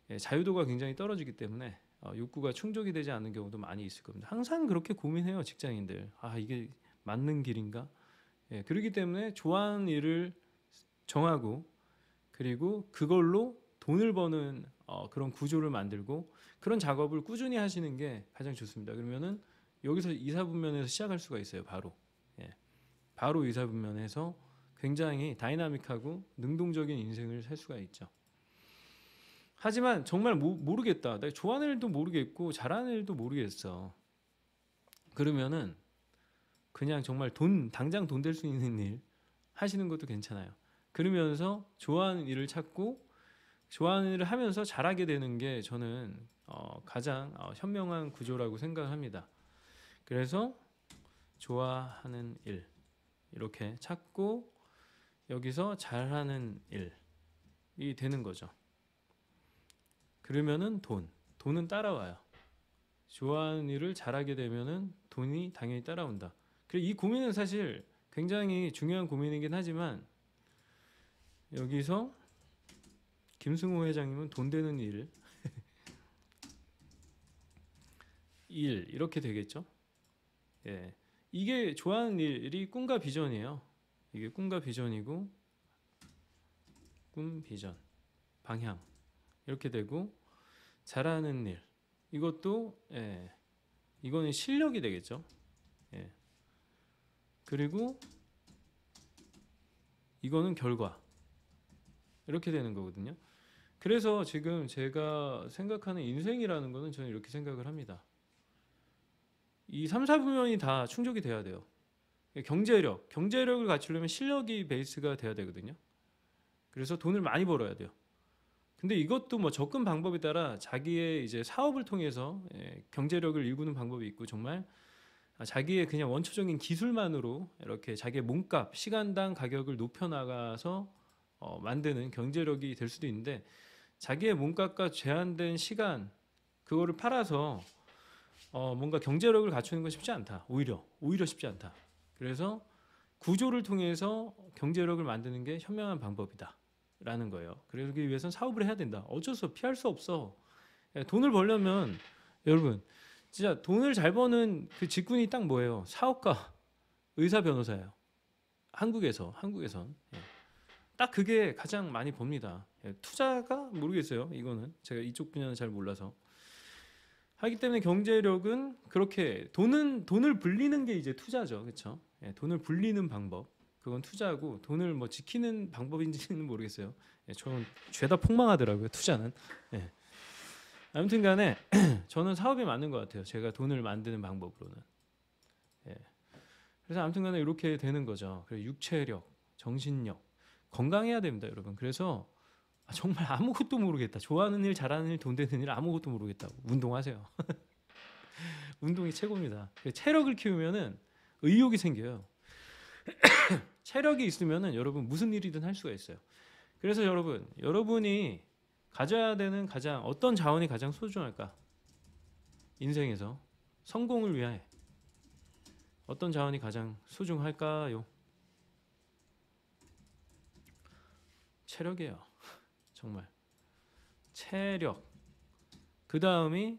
예, 자유도가 굉장히 떨어지기 때문에 욕구가 충족이 되지 않는 경우도 많이 있을 겁니다. 항상 그렇게 고민해요, 직장인들. 아, 이게 맞는 길인가? 예, 그렇기 때문에 좋아하는 일을 정하고 그리고 그걸로 돈을 버는 그런 구조를 만들고 그런 작업을 꾸준히 하시는 게 가장 좋습니다. 그러면은 여기서 이사분면에서 시작할 수가 있어요. 바로. 예, 바로 이사분면에서 굉장히 다이나믹하고 능동적인 인생을 살 수가 있죠. 하지만 정말 모르겠다. 내가 좋아하는 일도 모르겠고 잘하는 일도 모르겠어. 그러면은 그냥 정말 당장 돈 될 수 있는 일 하시는 것도 괜찮아요. 그러면서 좋아하는 일을 찾고 좋아하는 일을 하면서 잘하게 되는 게 저는 가장 현명한 구조라고 생각합니다. 그래서 좋아하는 일 이렇게 찾고 여기서 잘하는 일이 되는 거죠. 그러면은 돈은 따라와요. 좋아하는 일을 잘하게 되면은 돈이 당연히 따라온다. 그리고 이 고민은 사실 굉장히 중요한 고민이긴 하지만 여기서 김승호 회장님은 돈 되는 일 이렇게 되겠죠. 예, 이게 좋아하는 일이 꿈과 비전이에요. 이게 꿈과 비전이고 꿈 비전 방향 이렇게 되고 잘하는 일 이것도, 예, 이거는 실력이 되겠죠. 예. 그리고 이거는 결과 이렇게 되는 거거든요. 그래서 지금 제가 생각하는 인생이라는 거는 저는 이렇게 생각을 합니다. 이 3, 4부면이 다 충족이 돼야 돼요. 경제력을 갖추려면 실력이 베이스가 돼야 되거든요. 그래서 돈을 많이 벌어야 돼요. 근데 이것도 뭐 접근 방법에 따라 자기의 이제 사업을 통해서 경제력을 일구는 방법이 있고 정말 자기의 그냥 원초적인 기술만으로 이렇게 자기의 몸값, 시간당 가격을 높여 나가서 만드는 경제력이 될 수도 있는데 자기의 몸값과 제한된 시간 그거를 팔아서 뭔가 경제력을 갖추는 건 쉽지 않다. 오히려 쉽지 않다. 그래서 구조를 통해서 경제력을 만드는 게 현명한 방법이다. 라는 거예요. 그러기 위해서는 사업을 해야 된다. 어쩔 수 없어. 피할 수 없어. 돈을 벌려면 여러분 진짜 돈을 잘 버는 그 직군이 딱 뭐예요? 사업가, 의사, 변호사예요. 한국에선 딱 그게 가장 많이 봅니다. 투자가 모르겠어요. 이거는 제가 이쪽 분야는 잘 몰라서 하기 때문에 경제력은 그렇게 돈을 불리는 게 이제 투자죠, 그렇죠? 돈을 불리는 방법 그건 투자고 돈을 뭐 지키는 방법인지는 모르겠어요. 예, 저는 죄다 폭망하더라고요. 투자는. 예. 아무튼간에 저는 사업이 맞는 것 같아요. 제가 돈을 만드는 방법으로는. 예. 그래서 아무튼간에 이렇게 되는 거죠. 그래서 육체력, 정신력, 건강해야 됩니다, 여러분. 그래서 정말 아무것도 모르겠다. 좋아하는 일, 잘하는 일, 돈 되는 일 아무것도 모르겠다고 운동하세요. 운동이 최고입니다. 체력을 키우면은 의욕이 생겨요. 체력이 있으면은 여러분 무슨 일이든 할 수가 있어요. 그래서 여러분이 가져야 되는 가장 어떤 자원이 가장 소중할까? 인생에서 성공을 위해 어떤 자원이 가장 소중할까요? 체력이에요. 정말 체력. 그 다음이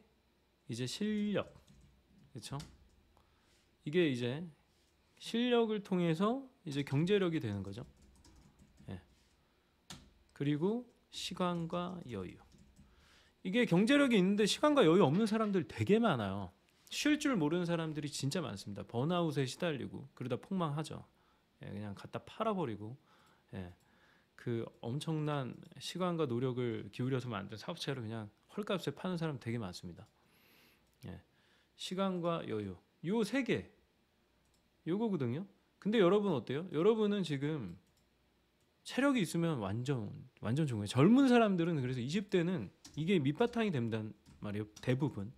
이제 실력. 그렇죠? 이게 이제 실력을 통해서 이제 경제력이 되는 거죠. 예. 그리고 시간과 여유. 이게 경제력이 있는데 시간과 여유 없는 사람들 되게 많아요. 쉴 줄 모르는 사람들이 진짜 많습니다. 번아웃에 시달리고 그러다 폭망하죠. 예, 그냥 갖다 팔아버리고 예, 그 엄청난 시간과 노력을 기울여서 만든 사업체를 그냥 헐값에 파는 사람 되게 많습니다. 예, 시간과 여유 요 세 개 요거거든요. 근데 여러분 어때요? 여러분은 지금 체력이 있으면 완전 좋은 거예요. 젊은 사람들은 그래서 20대는 이게 밑바탕이 된단 말이에요. 대부분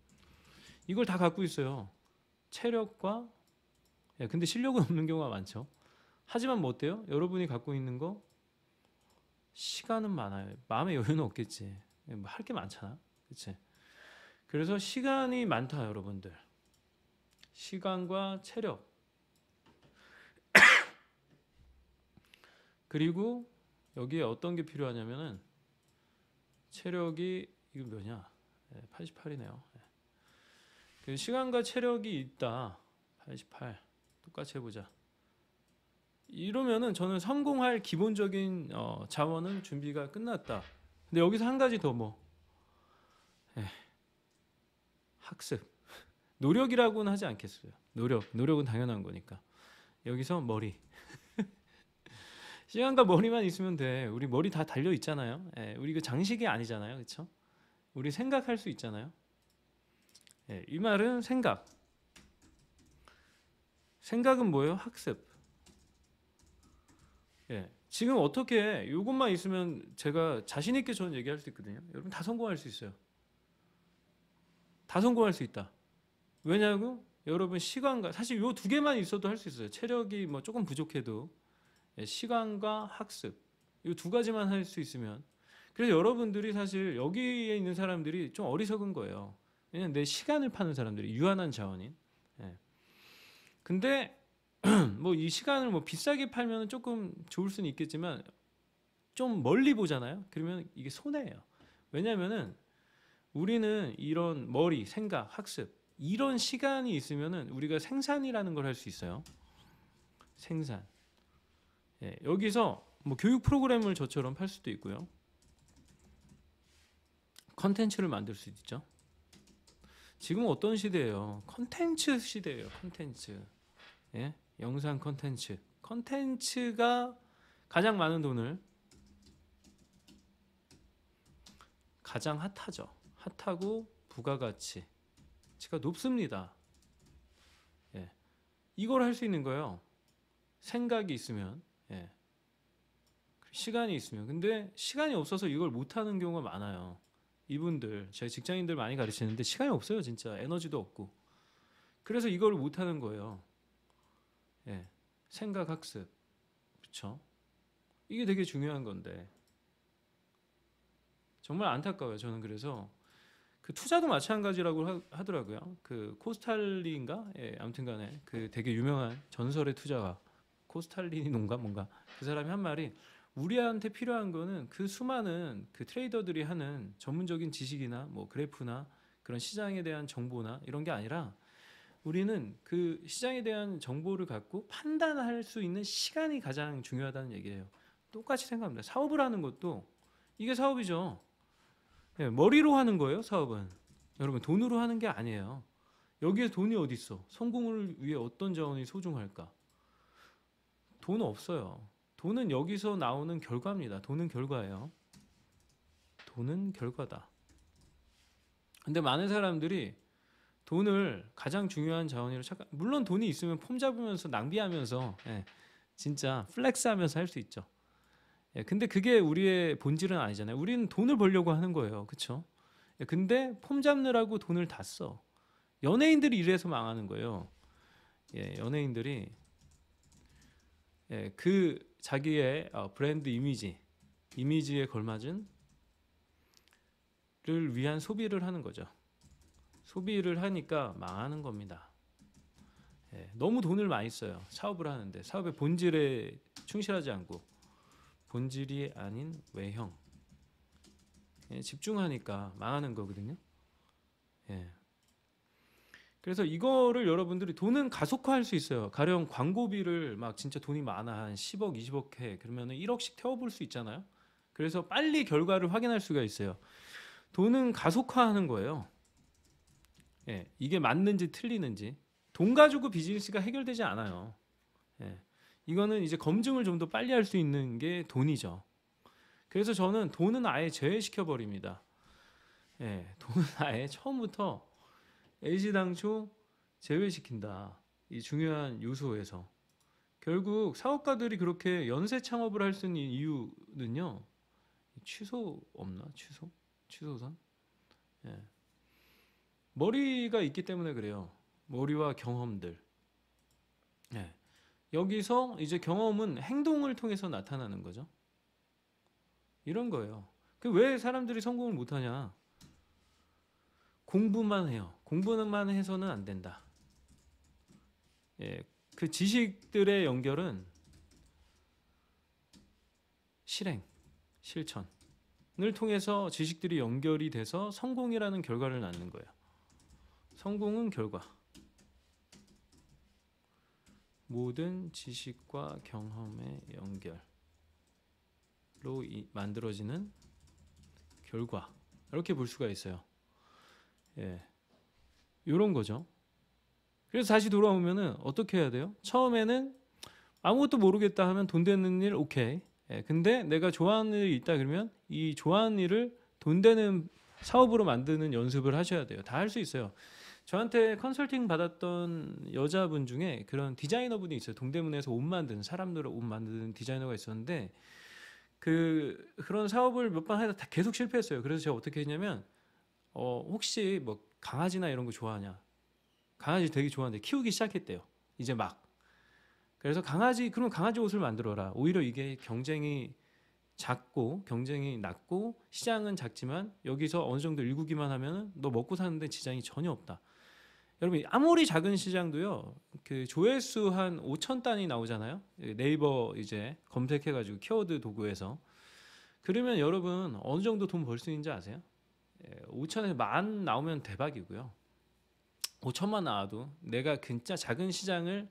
이걸 다 갖고 있어요. 체력과 근데 실력은 없는 경우가 많죠. 하지만 뭐 어때요? 여러분이 갖고 있는 거 시간은 많아요. 마음의 여유는 없겠지. 할 게 많잖아. 그치? 그래서 시간이 많다 여러분들. 시간과 체력 그리고 여기에 어떤 게 필요하냐면은 체력이 이거 뭐냐? 88이네요. 그 시간과 체력이 있다. 88 똑같이 해보자. 이러면은 저는 성공할 기본적인 자원은 준비가 끝났다. 근데 여기서 한 가지 더 뭐 학습 노력이라고는 하지 않겠어요. 노력은 당연한 거니까. 여기서 머리 시간과 머리만 있으면 돼. 우리 머리 다 달려 있잖아요. 우리 그 장식이 아니잖아요, 그렇죠? 우리 생각할 수 있잖아요. 이 말은 생각은 뭐예요? 학습. 지금 어떻게 이것만 있으면 제가 자신 있게 저는 얘기할 수 있거든요. 여러분 다 성공할 수 있어요. 다 성공할 수 있다. 왜냐고? 여러분 시간과 사실 요 두 개만 있어도 할 수 있어요. 체력이 뭐 조금 부족해도 시간과 학습 이 두 가지만 할 수 있으면 그래서 여러분들이 사실 여기에 있는 사람들이 좀 어리석은 거예요. 왜냐면 내 시간을 파는 사람들이 유한한 자원인. 근데 뭐 이 시간을 뭐 비싸게 팔면 조금 좋을 수는 있겠지만 좀 멀리 보잖아요. 그러면 이게 손해예요. 왜냐면은 우리는 이런 머리, 생각, 학습 이런 시간이 있으면은 우리가 생산이라는 걸 할 수 있어요. 생산. 여기서 뭐 교육 프로그램을 저처럼 팔 수도 있고요. 컨텐츠를 만들 수도 있죠. 지금 어떤 시대예요? 컨텐츠 시대예요. 컨텐츠. 영상 컨텐츠. 컨텐츠가 가장 많은 돈을 가장 핫하죠. 핫하고 부가가치가 높습니다. 이걸 할 수 있는 거예요. 생각이 있으면 시간이 있으면. 근데 시간이 없어서 이걸 못하는 경우가 많아요. 이분들 제 직장인들 많이 가르치는데 시간이 없어요. 진짜 에너지도 없고. 그래서 이걸 못하는 거예요. 생각 학습. 그렇죠? 이게 되게 중요한 건데 정말 안타까워요. 저는 그래서 그 투자도 마찬가지라고 하더라고요. 그 코스탈리인가? 아무튼간에 그 되게 유명한 전설의 투자가 코스탈리니인가 뭔가 그 사람이 한 말이 우리한테 필요한 거는 그 수많은 그 트레이더들이 하는 전문적인 지식이나 뭐 그래프나 그런 시장에 대한 정보나 이런 게 아니라 우리는 그 시장에 대한 정보를 갖고 판단할 수 있는 시간이 가장 중요하다는 얘기예요. 똑같이 생각합니다. 사업을 하는 것도 이게 사업이죠. 머리로 하는 거예요. 사업은. 여러분 돈으로 하는 게 아니에요. 여기에 돈이 어디 있어? 성공을 위해 어떤 자원이 소중할까? 돈 없어요. 돈은 여기서 나오는 결과입니다. 돈은 결과예요. 돈은 결과다. 근데 많은 사람들이 돈을 가장 중요한 자원으로 착각. 물론 돈이 있으면 폼 잡으면서 낭비하면서 진짜 플렉스하면서 할 수 있죠. 근데 그게 우리의 본질은 아니잖아요. 우리는 돈을 벌려고 하는 거예요, 그렇죠? 근데 폼 잡느라고 돈을 다 써. 연예인들이 이래서 망하는 거예요. 연예인들이 그 자기의 브랜드 이미지에 걸맞은 를 위한 소비를 하는 거죠. 소비를 하니까 망하는 겁니다. 너무 돈을 많이 써요. 사업을 하는데 사업의 본질에 충실하지 않고 본질이 아닌 외형 집중하니까 망하는 거거든요. 그래서 이거를 여러분들이 돈은 가속화할 수 있어요. 가령 광고비를 막 진짜 돈이 많아 한 10억, 20억 해. 그러면 1억씩 태워볼 수 있잖아요. 그래서 빨리 결과를 확인할 수가 있어요. 돈은 가속화하는 거예요. 이게 맞는지 틀리는지. 돈 가지고 비즈니스가 해결되지 않아요. 이거는 이제 검증을 좀 더 빨리 할 수 있는 게 돈이죠. 그래서 저는 돈은 아예 제외시켜 버립니다. 돈은 아예 처음부터 애시당초 제외시킨다. 이 중요한 요소에서. 결국 사업가들이 그렇게 연쇄 창업을 할 수 있는 이유는요. 취소 없나? 취소선? 머리가 있기 때문에 그래요. 머리와 경험들. 여기서 이제 경험은 행동을 통해서 나타나는 거죠. 이런 거예요. 왜 사람들이 성공을 못하냐? 공부만 해요. 공부만 해서는 안 된다. 그 지식들의 연결은 실천을 통해서 지식들이 연결이 돼서 성공이라는 결과를 낳는 거예요. 성공은 결과. 모든 지식과 경험의 연결로 만들어지는 결과. 이렇게 볼 수가 있어요. 이런 거죠. 그래서 다시 돌아오면은 어떻게 해야 돼요? 처음에는 아무것도 모르겠다 하면 돈 되는 일 오케이. 근데 내가 좋아하는 일이 있다 그러면 이 좋아하는 일을 돈 되는 사업으로 만드는 연습을 하셔야 돼요. 다 할 수 있어요. 저한테 컨설팅 받았던 여자분 중에 그런 디자이너분이 있어요. 동대문에서 옷 만드는 사람들 옷 만드는 디자이너가 있었는데 그런 사업을 몇 번 하다 다 계속 실패했어요. 그래서 제가 어떻게 했냐면 혹시 뭐 강아지나 이런 거 좋아하냐? 강아지 되게 좋아하는데 키우기 시작했대요. 이제 막. 그래서 그럼 강아지 옷을 만들어라. 오히려 이게 경쟁이 작고 경쟁이 낮고 시장은 작지만 여기서 어느 정도 일구기만 하면 너 먹고 사는데 지장이 전혀 없다. 여러분 아무리 작은 시장도요. 그 조회수 한 5천 단위 나오잖아요. 네이버 이제 검색해가지고 키워드 도구에서. 그러면 여러분 어느 정도 돈 벌 수 있는지 아세요? 5천에서 10,000 나오면 대박이고요. 5천만 나와도 내가 진짜 작은 시장을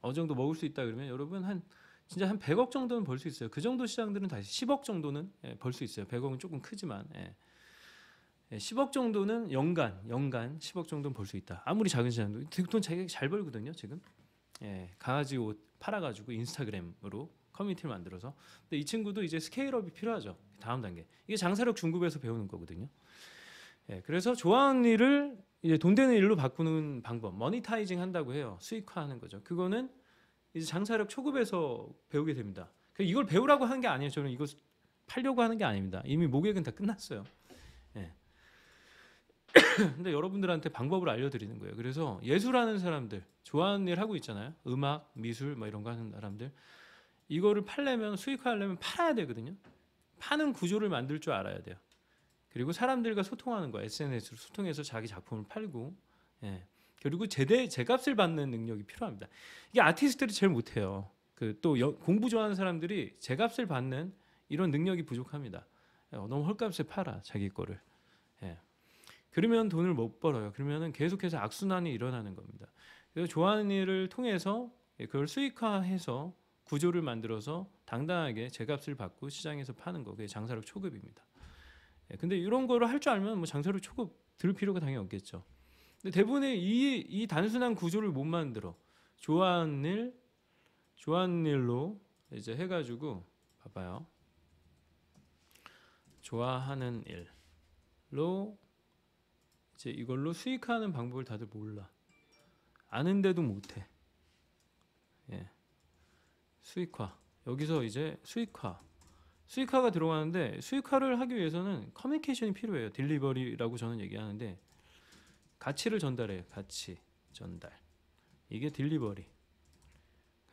어느 정도 먹을 수 있다 그러면 여러분 진짜 한 100억 정도는 벌 수 있어요. 그 정도 시장들은 다시 10억 정도는 벌 수 있어요. 100억은 조금 크지만 10억 정도는 연간 10억 정도는 벌 수 있다. 아무리 작은 시장도 돈 자기가 잘 벌거든요. 지금 강아지 옷 팔아가지고 인스타그램으로 커뮤니티를 만들어서. 근데 이 친구도 이제 스케일업이 필요하죠. 다음 단계 이게 장사력 중급에서 배우는 거거든요. 그래서 좋아하는 일을 이제 돈 되는 일로 바꾸는 방법, 머니타이징 한다고 해요. 수익화하는 거죠. 그거는 이제 장사력 초급에서 배우게 됩니다. 이걸 배우라고 하는 게 아니에요. 저는 이거 팔려고 하는 게 아닙니다. 이미 모객은 다 끝났어요. 근데 여러분들한테 방법을 알려드리는 거예요. 그래서 예술하는 사람들, 좋아하는 일 하고 있잖아요. 음악, 미술 뭐 이런 거 하는 사람들. 이거를 팔려면 수익화하려면 팔아야 되거든요. 파는 구조를 만들 줄 알아야 돼요. 그리고 사람들과 소통하는 거, SNS로 소통해서 자기 작품을 팔고, 그리고 제값을 받는 능력이 필요합니다. 이게 아티스트들이 제일 못해요. 공부 좋아하는 사람들이 제값을 받는 이런 능력이 부족합니다. 너무 헐값에 팔아 자기 거를. 그러면 돈을 못 벌어요. 그러면은 계속해서 악순환이 일어나는 겁니다. 그래서 좋아하는 일을 통해서 그걸 수익화해서 구조를 만들어서 당당하게 제값을 받고 시장에서 파는 거, 그게 장사력 초급입니다. 근데 이런 거를 할 줄 알면 뭐 장사력 초급 들 필요가 당연히 없겠죠. 근데 대부분의 이 단순한 구조를 못 만들어. 좋아하는 일, 좋아하는 일로 이제 해가지고 봐봐요. 좋아하는 일로 이제 이걸로 수익하는 방법을 다들 몰라. 아는데도 못해. 예. 수익화. 여기서 이제 수익화가 들어가는데 수익화를 하기 위해서는 커뮤니케이션이 필요해요. 딜리버리라고 저는 얘기하는데 가치를 전달해요. 가치 전달. 이게 딜리버리.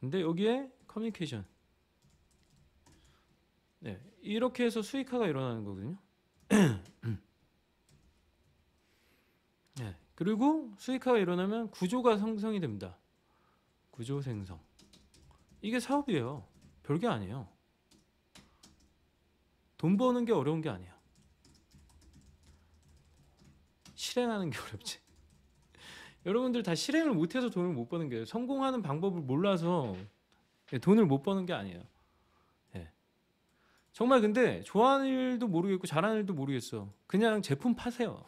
근데 여기에 커뮤니케이션. 네, 이렇게 해서 수익화가 일어나는 거거든요. 네, 그리고 수익화가 일어나면 구조가 형성이 됩니다. 구조 생성. 이게 사업이에요. 별게 아니에요. 돈 버는 게 어려운 게 아니에요. 실행하는 게 어렵지. 여러분들 다 실행을 못해서 돈을 못 버는 거예요. 성공하는 방법을 몰라서 돈을 못 버는 게 아니에요. 예. 정말 근데 좋아하는 일도 모르겠고 잘하는 일도 모르겠어. 그냥 제품 파세요.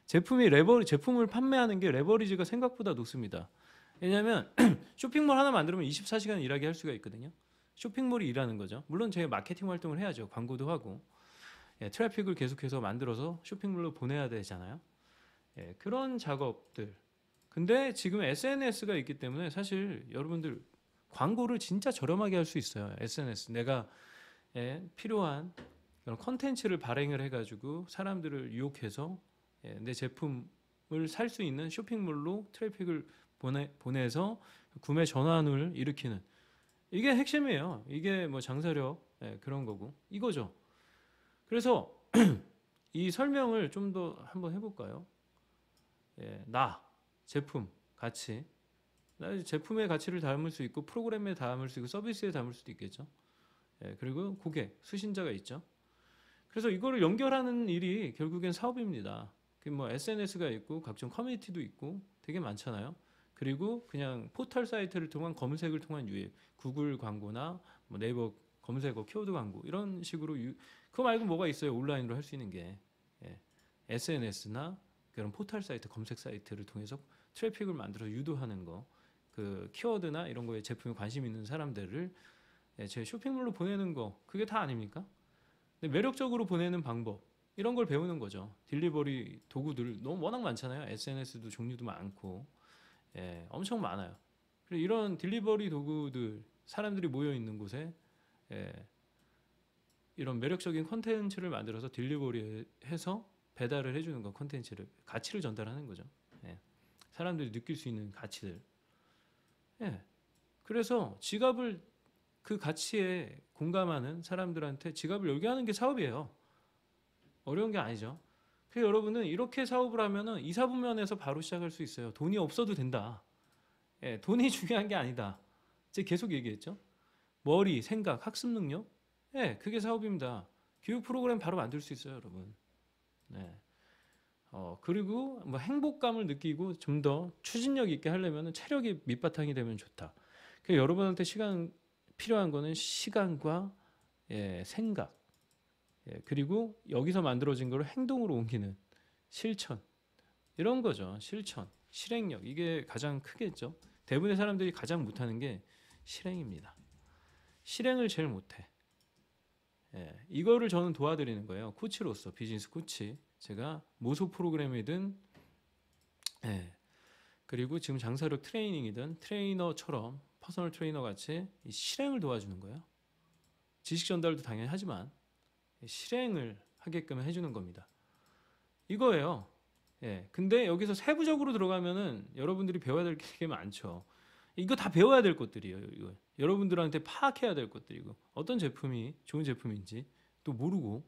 제품을 판매하는 게 레버리지가 생각보다 높습니다. 왜냐하면 쇼핑몰 하나 만들면 24시간 일하게 할 수가 있거든요. 쇼핑몰이 일하는 거죠. 물론 제가 마케팅 활동을 해야죠. 광고도 하고 트래픽을 계속해서 만들어서 쇼핑몰로 보내야 되잖아요. 그런 작업들. 근데 지금 SNS가 있기 때문에 사실 여러분들 광고를 진짜 저렴하게 할 수 있어요. SNS. 내가 필요한 그런 컨텐츠를 발행을 해가지고 사람들을 유혹해서 내 제품을 살 수 있는 쇼핑몰로 트래픽을 보내서 구매 전환을 일으키는 이게 핵심이에요. 이게 뭐 장사력 그런 거고 이거죠. 그래서 이 설명을 좀 더 한번 해볼까요? 제품, 가치. 제품의 가치를 담을 수 있고 프로그램에 담을 수 있고 서비스에 담을 수도 있겠죠. 그리고 고객, 수신자가 있죠. 그래서 이거를 연결하는 일이 결국엔 사업입니다. 뭐 SNS가 있고 각종 커뮤니티도 있고 되게 많잖아요. 그리고 그냥 포털 사이트를 통한 검색을 통한 유입, 구글 광고나 뭐 네이버 검색어, 키워드 광고 이런 식으로 그거 말고 뭐가 있어요? 온라인으로 할 수 있는 게 SNS나 그런 포털 사이트, 검색 사이트를 통해서 트래픽을 만들어 유도하는 거, 그 키워드나 이런 거에 제품에 관심 있는 사람들을 제 쇼핑몰로 보내는 거, 그게 다 아닙니까? 근데 매력적으로 보내는 방법 이런 걸 배우는 거죠. 딜리버리 도구들 너무 워낙 많잖아요. SNS도 종류도 많고 엄청 많아요. 그리고 이런 딜리버리 도구들 사람들이 모여 있는 곳에 이런 매력적인 콘텐츠를 만들어서 딜리버리해서 배달을 해주는 거, 콘텐츠를 가치를 전달하는 거죠. 사람들이 느낄 수 있는 가치들. 그래서 지갑을 그 가치에 공감하는 사람들한테 지갑을 열게 하는 게 사업이에요. 어려운 게 아니죠. 그래서 여러분은 이렇게 사업을 하면은 이사분면에서 바로 시작할 수 있어요. 돈이 없어도 된다. 돈이 중요한 게 아니다. 제가 계속 얘기했죠. 머리, 생각, 학습 능력. 그게 사업입니다. 교육 프로그램 바로 만들 수 있어요, 여러분. 그리고 뭐 행복감을 느끼고 좀 더 추진력 있게 하려면 체력이 밑바탕이 되면 좋다. 그래서 여러분한테 필요한 거는 시간과 생각, 그리고 여기서 만들어진 걸 행동으로 옮기는 실천 이런 거죠. 실행력 이게 가장 크겠죠. 대부분의 사람들이 가장 못하는 게 실행입니다. 실행을 제일 못해. 이거를 저는 도와드리는 거예요. 코치로서 비즈니스 코치. 제가 모소 프로그램이든 그리고 지금 장사력 트레이닝이든 트레이너처럼 퍼스널 트레이너 같이 실행을 도와주는 거예요. 지식 전달도 당연히 하지만 실행을 하게끔 해주는 겁니다. 이거예요. 근데 여기서 세부적으로 들어가면은 여러분들이 배워야 될 게 많죠. 이거 다 배워야 될 것들이에요. 이거. 여러분들한테 파악해야 될 것들이고 어떤 제품이 좋은 제품인지 또 모르고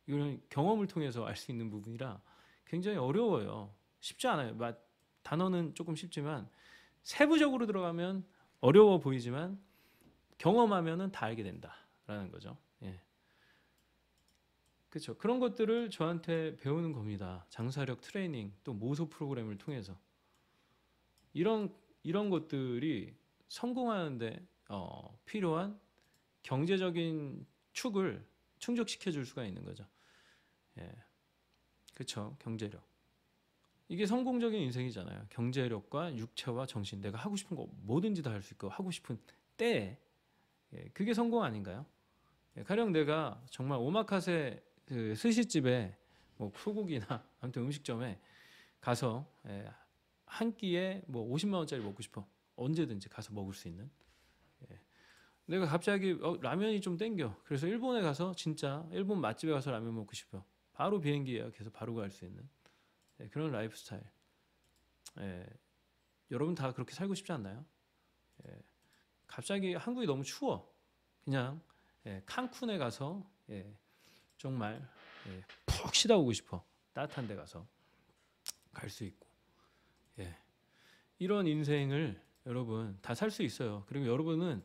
이거는 경험을 통해서 알 수 있는 부분이라 굉장히 어려워요. 쉽지 않아요. 단어는 조금 쉽지만 세부적으로 들어가면 어려워 보이지만 경험하면은 다 알게 된다라는 거죠. 그렇죠. 그런 것들을 저한테 배우는 겁니다. 장사력 트레이닝 또 모소 프로그램을 통해서 이런 것들이 성공하는데 필요한 경제적인 축을 충족시켜 줄 수가 있는 거죠. 그렇죠. 경제력. 이게 성공적인 인생이잖아요. 경제력과 육체와 정신. 내가 하고 싶은 거 뭐든지 다 할 수 있고 하고 싶은 때 그게 성공 아닌가요? 가령 내가 정말 오마카세 그 스시집에 뭐 소고기나 아무튼 음식점에 가서 한 끼에 뭐 50만 원짜리 먹고 싶어. 언제든지 가서 먹을 수 있는. 내가 갑자기 라면이 좀 땡겨. 그래서 일본에 가서 진짜 일본 맛집에 가서 라면 먹고 싶어. 바로 비행기 예약해서 바로 갈 수 있는 그런 라이프 스타일. 여러분 다 그렇게 살고 싶지 않나요? 갑자기 한국이 너무 추워. 그냥 칸쿤에 가서 정말 푹 쉬다 오고 싶어. 따뜻한 데 가서 갈 수 있고. 이런 인생을 여러분 다 살 수 있어요. 그리고 여러분은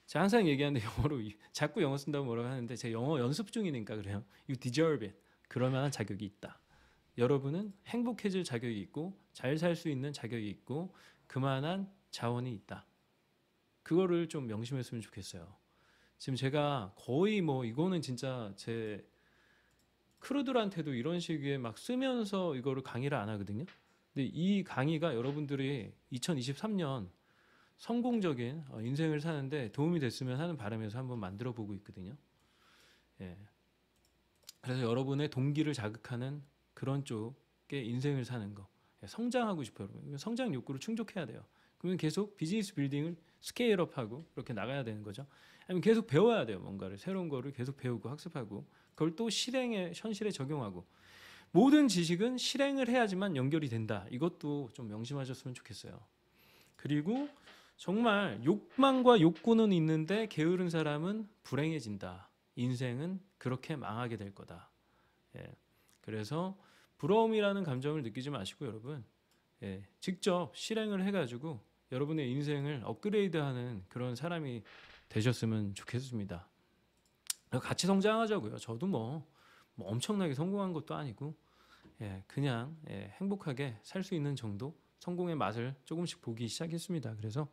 제가 항상 얘기하는데 영어로 자꾸 영어 쓴다고 뭐라고 하는데 제가 영어 연습 중이니까 그래요. You deserve it. 그럴 만한 자격이 있다. 여러분은 행복해질 자격이 있고 잘 살 수 있는 자격이 있고 그만한 자원이 있다. 그거를 좀 명심했으면 좋겠어요. 지금 제가 거의 뭐 이거는 진짜 제 크루들한테도 이런 식의 막 쓰면서 이거를 강의를 안 하거든요. 근데 이 강의가 여러분들이 2023년 성공적인 인생을 사는데 도움이 됐으면 하는 바람에서 한번 만들어 보고 있거든요. 그래서 여러분의 동기를 자극하는 그런 쪽의 인생을 사는 거. 성장하고 싶어요, 여러분. 성장 욕구를 충족해야 돼요. 그러면 계속 비즈니스 빌딩을 스케일업하고 이렇게 나가야 되는 거죠. 아니면 계속 배워야 돼요. 뭔가를 새로운 거를 계속 배우고 학습하고 그걸 또 현실에 적용하고 모든 지식은 실행을 해야지만 연결이 된다. 이것도 좀 명심하셨으면 좋겠어요. 그리고 정말 욕망과 욕구는 있는데 게으른 사람은 불행해진다. 인생은 그렇게 망하게 될 거다. 그래서 부러움이라는 감정을 느끼지 마시고 여러분 직접 실행을 해가지고 여러분의 인생을 업그레이드하는 그런 사람이 되셨으면 좋겠습니다. 같이 성장하자고요. 저도 뭐 엄청나게 성공한 것도 아니고 그냥 행복하게 살 수 있는 정도 성공의 맛을 조금씩 보기 시작했습니다. 그래서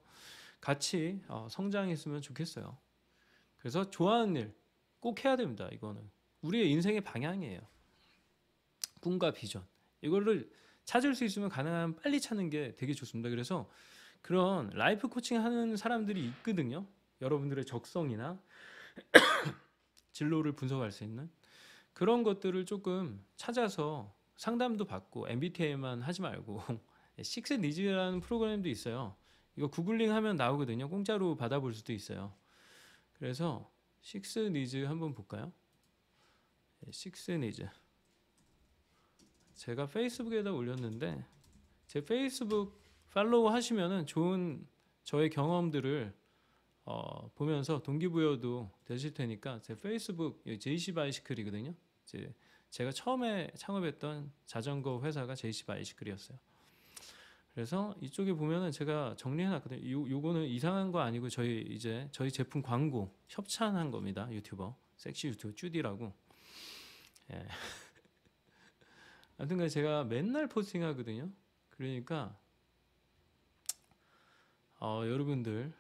같이 성장했으면 좋겠어요. 그래서 좋아하는 일 꼭 해야 됩니다. 이거는 우리의 인생의 방향이에요. 꿈과 비전 이거를 찾을 수 있으면 가능하면 빨리 찾는 게 되게 좋습니다. 그래서 그런 라이프 코칭 하는 사람들이 있거든요. 여러분들의 적성이나 진로를 분석할 수 있는 그런 것들을 조금 찾아서 상담도 받고 MBTI만 하지 말고 식스 니즈라는 프로그램도 있어요. 이거 구글링 하면 나오거든요. 공짜로 받아볼 수도 있어요. 그래서 식스 니즈 한번 볼까요? 식스 니즈 제가 페이스북에다 올렸는데 제 페이스북 팔로우 하시면은 좋은 저의 경험들을 보면서 동기부여도 되실 테니까 제 페이스북 JC 바이시클이거든요. 제가 처음에 창업했던 자전거 회사가 JC 바이시클이었어요. 그래서 이쪽에 보면은 제가 정리해놨거든요. 요거는 이상한 거 아니고 저희 제품 광고 협찬한 겁니다. 유튜버 섹시 유튜버 쭈디라고. 아무튼 제가 맨날 포스팅하거든요. 그러니까 여러분들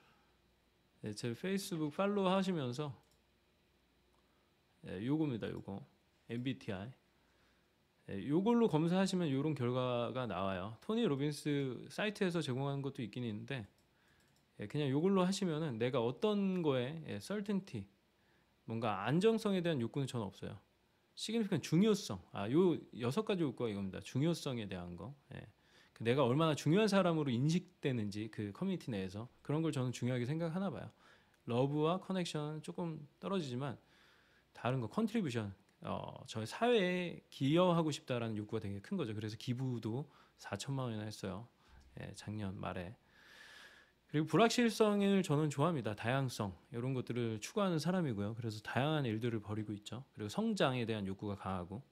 제 페이스북 팔로우 하시면서 요겁니다. 요거 MBTI 요걸로 검사하시면 이런 결과가 나와요. 토니 로빈스 사이트에서 제공하는 것도 있긴 있는데 그냥 요걸로 하시면은 내가 어떤 거에 certainty 뭔가 안정성에 대한 욕구는 저는 없어요. significant 중요성 요 6가지 욕구가 이겁니다. 중요성에 대한 거 내가 얼마나 중요한 사람으로 인식되는지 그 커뮤니티 내에서 그런 걸 저는 중요하게 생각하나 봐요. 러브와 커넥션은 조금 떨어지지만 다른 거 컨트리뷰션 저희 사회에 기여하고 싶다라는 욕구가 되게 큰 거죠. 그래서 기부도 4천만 원이나 했어요. 작년 말에. 그리고 불확실성을 저는 좋아합니다. 다양성 이런 것들을 추구하는 사람이고요. 그래서 다양한 일들을 벌이고 있죠. 그리고 성장에 대한 욕구가 강하고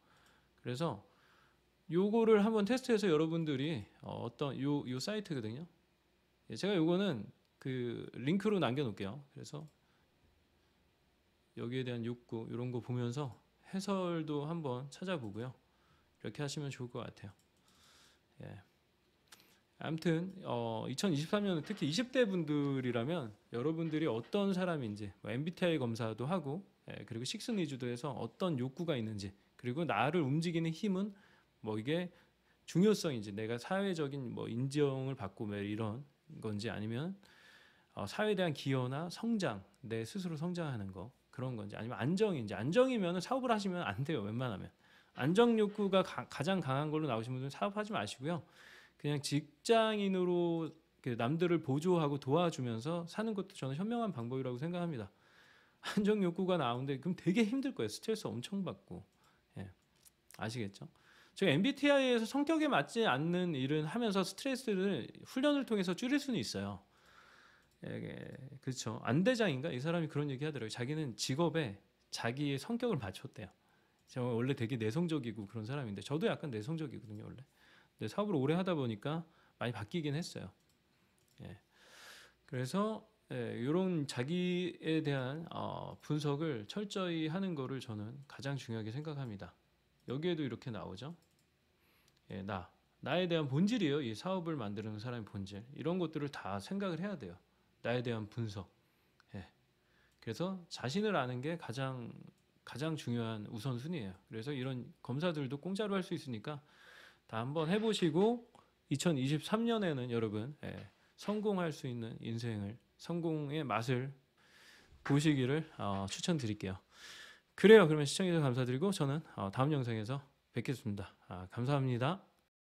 그래서 요거를 한번 테스트해서 여러분들이 어떤 요 사이트거든요. 제가 요거는 그 링크로 남겨놓을게요. 그래서 여기에 대한 욕구 이런 거 보면서 해설도 한번 찾아보고요. 이렇게 하시면 좋을 것 같아요. 아무튼 2023년은 특히 20대 분들이라면 여러분들이 어떤 사람인지 MBTI 검사도 하고 그리고 식스니즈도 해서 어떤 욕구가 있는지 그리고 나를 움직이는 힘은 뭐 이게 중요성인지 내가 사회적인 뭐 인정을 받고 뭐 이런 건지 아니면 사회에 대한 기여나 성장, 내 스스로 성장하는 거 그런 건지 아니면 안정인지 안정이면 사업을 하시면 안 돼요. 웬만하면 안정 욕구가 가장 강한 걸로 나오신 분들은 사업하지 마시고요. 그냥 직장인으로 남들을 보조하고 도와주면서 사는 것도 저는 현명한 방법이라고 생각합니다. 안정 욕구가 나오는데 그럼 되게 힘들 거예요. 스트레스 엄청 받고. 예, 아시겠죠? 제가 MBTI에서 성격에 맞지 않는 일은 하면서 스트레스를 훈련을 통해서 줄일 수는 있어요. 예, 그렇죠. 안대장인가 이 사람이 그런 얘기 하더라고요. 자기는 직업에 자기의 성격을 맞췄대요. 제가 원래 되게 내성적이고 그런 사람인데 저도 약간 내성적이거든요 원래. 근데 사업을 오래 하다 보니까 많이 바뀌긴 했어요. 예. 그래서 이런 자기에 대한 분석을 철저히 하는 거를 저는 가장 중요하게 생각합니다. 여기에도 이렇게 나오죠. 예, 나에 대한 본질이에요. 이 사업을 만드는 사람의 본질. 이런 것들을 다 생각을 해야 돼요. 나에 대한 분석. 예. 그래서 자신을 아는 게 가장 중요한 우선순위예요. 그래서 이런 검사들도 공짜로 할 수 있으니까 다 한번 해보시고 2023년에는 여러분 성공할 수 있는 인생을 성공의 맛을 보시기를 추천드릴게요. 그래요. 그러면 시청해주셔서 감사드리고 저는 다음 영상에서 뵙겠습니다. 감사합니다.